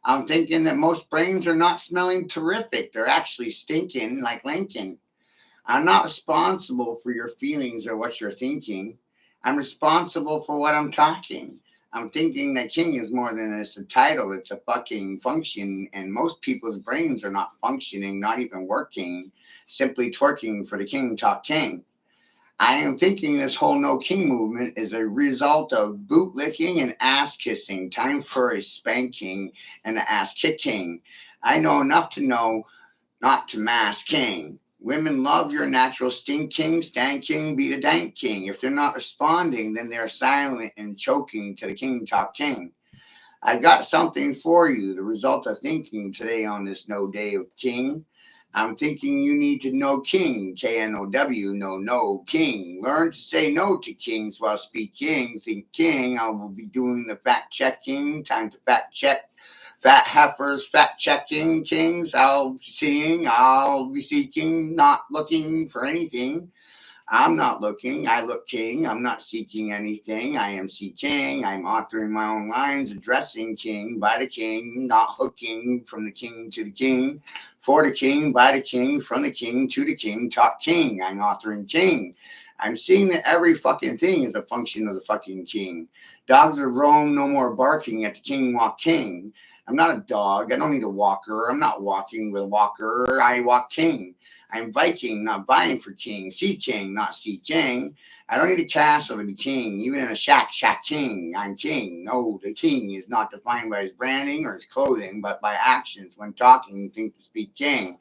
I'm thinking that most brains are not smelling terrific. They're actually stinking like Lincoln. I'm not responsible for your feelings or what you're thinking. I'm responsible for what I'm talking. I'm thinking that king is more than it's a title. It's a fucking function. And most people's brains are not functioning, not even working, simply twerking for the king talk king. I am thinking this whole no king movement is a result of boot licking and ass kissing. Time for a spanking and an ass kicking. I know enough to know not to mask king. Women love your natural stinking, stanking, be the dank king. If they're not responding, then they're silent and choking to the king top king. I got something for you, the result of thinking today on this no day of king. I'm thinking you need to know king, K-N-O-W, no, king. Learn to say no to kings while speaking. Think king, I will be doing the fact checking. Time to fact check. Fat heifers, fact checking kings. I'll be seeing, I'll be seeking, not looking for anything. I'm not looking. I look king. I'm not seeking anything. I am seeking. I'm authoring my own lines, addressing king by the king, not hooking from the king to the king, for the king, by the king, from the king to the king, talk king. I'm authoring king. I'm seeing that every fucking thing is a function of the fucking king. Dogs are roam, no more barking at the king walk king. I'm not a dog. I don't need a walker. I'm not walking with a walker. I walk king. I'm Viking, not vying for king. Sea king, not sea king. I don't need a castle to be king. Even in a shack king. I'm king. No, the king is not defined by his branding or his clothing, but by actions. When talking, think to speak king.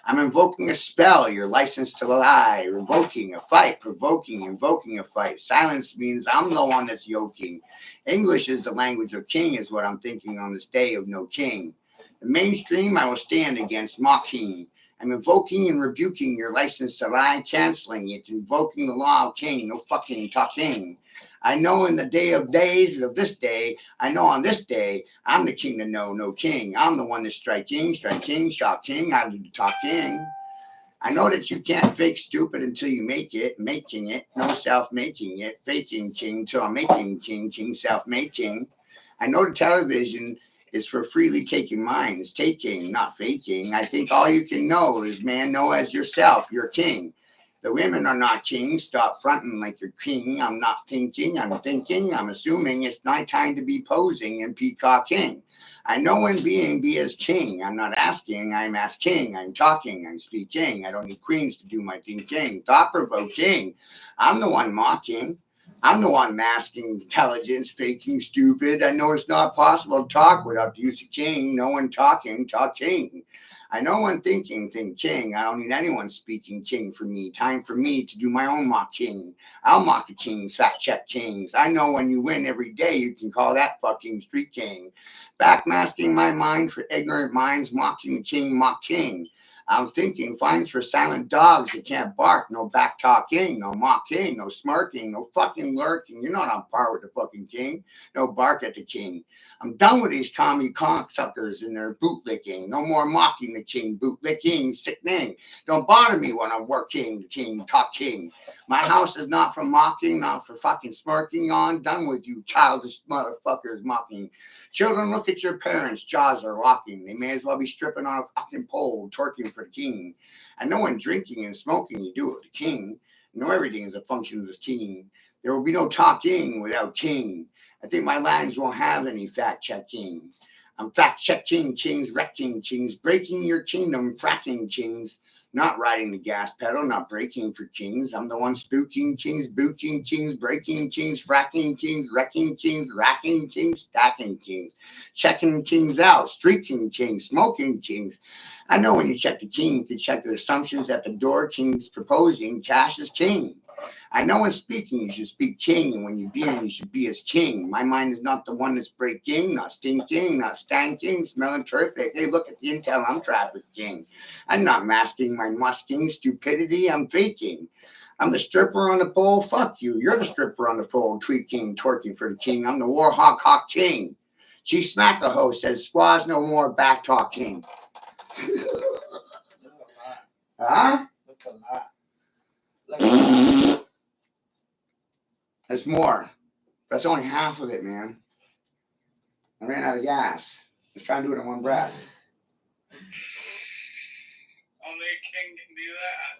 I'm invoking a spell, your license to lie, revoking a fight, provoking, invoking a fight. Silence means I'm the one that's yoking. English is the language of king, is what I'm thinking on this day of no king. The mainstream I will stand against, mocking. I'm invoking and rebuking your license to lie, canceling it, invoking the law of king, no fucking talking. I know in the day of days of this day, I know on this day, I'm the king to know, no king. I'm the one that's striking, shock king, I do the talking. I know that you can't fake stupid until you make it, making it, no self-making it, faking king till I'm making king, self-making. I know the television is for freely taking minds, taking, not faking. I think all you can know is, man, know as yourself, you're king. The women are not kings. Stop fronting like you're king. I'm not thinking. I'm thinking. I'm assuming it's not time to be posing and peacocking. I know when being be as king. I'm not asking. I'm asking. I'm talking. I'm speaking. I don't need queens to do my thinking. Thought provoking. I'm the one mocking. I'm the one masking intelligence, faking stupid. I know it's not possible to talk without the use of king. No one talking, talk king. I know when thinking, think king. I don't need anyone speaking king for me. Time for me to do my own mock king. I'll mock the kings, fact check kings. I know when you win every day, you can call that fucking street king. Backmasking my mind for ignorant minds, mocking the king, mock king. I'm thinking fines for silent dogs that can't bark, no back talking, no mocking, no smirking, no fucking lurking. You're not on par with the fucking king. No bark at the king. I'm done with these commie cocksuckers and their bootlicking. No more mocking the king, bootlicking, sickening. Don't bother me when I'm working the king, talk king. My house is not for mocking, not for fucking smirking on. Done with you childish motherfuckers mocking. Children, look at your parents' jaws are locking. They may as well be stripping on a fucking pole, twerking for the king. I know when drinking and smoking, you do it with the king. You know everything is a function of the king. There will be no talking without king. I think my lines won't have any fact checking. I'm fact checking kings, wrecking kings, breaking your kingdom, fracking kings. Not riding the gas pedal, not breaking for kings. I'm the one spooking kings, booking kings, breaking kings, fracking kings, wrecking kings, racking kings, stacking kings, checking kings out, streaking kings, smoking kings. I know when you check the king, you can check the assumptions at the door. King's proposing, cash is king. I know when speaking, you should speak king, and when you be him, you should be as king. My mind is not the one that's breaking, not stinking, not stanking, smelling terrific. Hey, look at the intel, I'm trafficking. I'm not masking my musking stupidity, I'm faking. I'm the stripper on the pole, fuck you. You're the stripper on the pole, tweaking, twerking for the king. I'm the war hawk king. Chief Smackahoe says, squaws no more back talking. Huh? Look a lot. Look a lot. There's more. That's only half of it, man. I ran out of gas. Let's try and do it in one breath. Only a king can do that.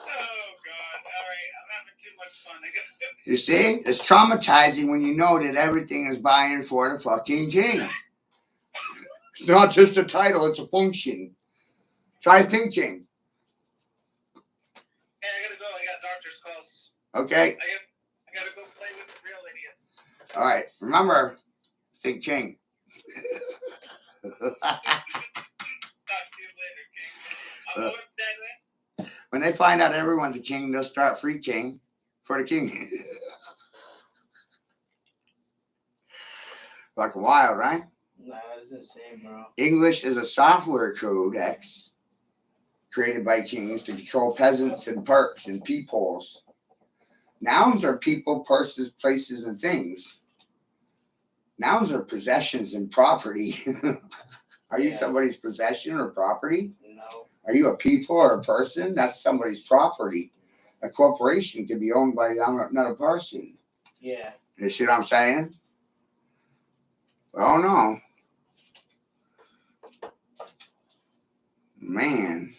Oh God! All right, I'm having too much fun. I gotta go. You see? It's traumatizing when you know that everything is buying for the fucking king. It's not just a title, it's a function. Try thinking. Hey, I gotta go. I got doctor's calls. Okay? I gotta go play with the real idiots. All right. Remember, think king. Talk to you later, King. I'm going dead. When they find out everyone's a king, they'll start free king for the king. Like a wild, right? Nah, it's insane, bro. English is a software codex created by kings to control peasants and perks and peepholes. Nouns are people, persons, places, and things. Nouns are possessions and property. Are you Yeah. somebody's possession or property? No. Are you a people or a person? That's somebody's property. A corporation can be owned by another person. Yeah. You see what I'm saying? Oh no. Man.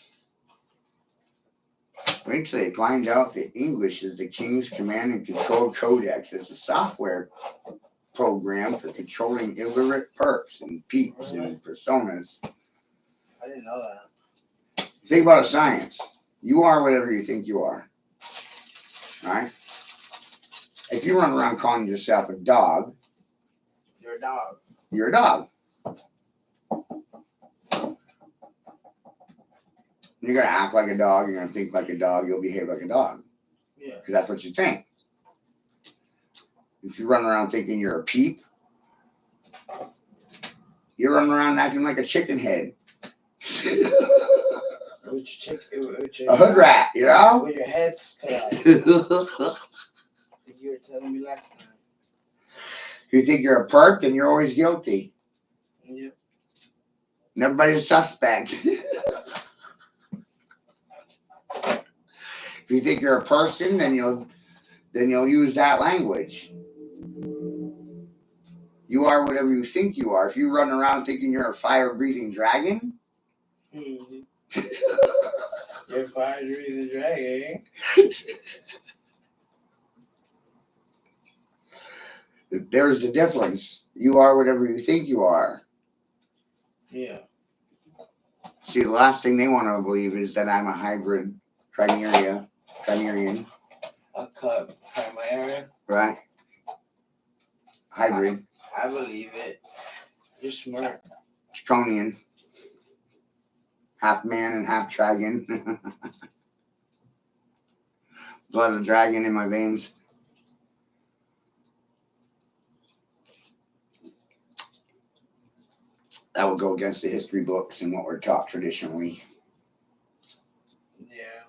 Wait till they find out that English is the king's command and control codex. It's a software program for controlling illiterate perks and peeps and personas. I didn't know that. Think about a science. You are whatever you think you are. Right? If you run around calling yourself a dog, You're a dog. you're a dog. You're going to act like a dog. You're going to think like a dog. You'll behave like a dog. Yeah. Because that's what you think. If you run around thinking you're a peep, you're running around acting like a chicken head. A hood rat, you know? With your head cut out. You were telling me last time. You think you're a perk, then you're always guilty. Yep. And everybody's a suspect. If you think you're a person, then you'll use that language. You are whatever you think you are. If you run around thinking you're a fire-breathing dragon, You're fire breathing dragon. there's the difference. You are whatever you think you are. Yeah. See, the last thing they want to believe is that I'm a hybrid chimerian, A chimera. right? Hybrid, I believe it. You're smart. draconian, half man and half dragon. Blood of dragon in my veins. That would go against the history books and what we're taught traditionally. Yeah.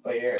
But you're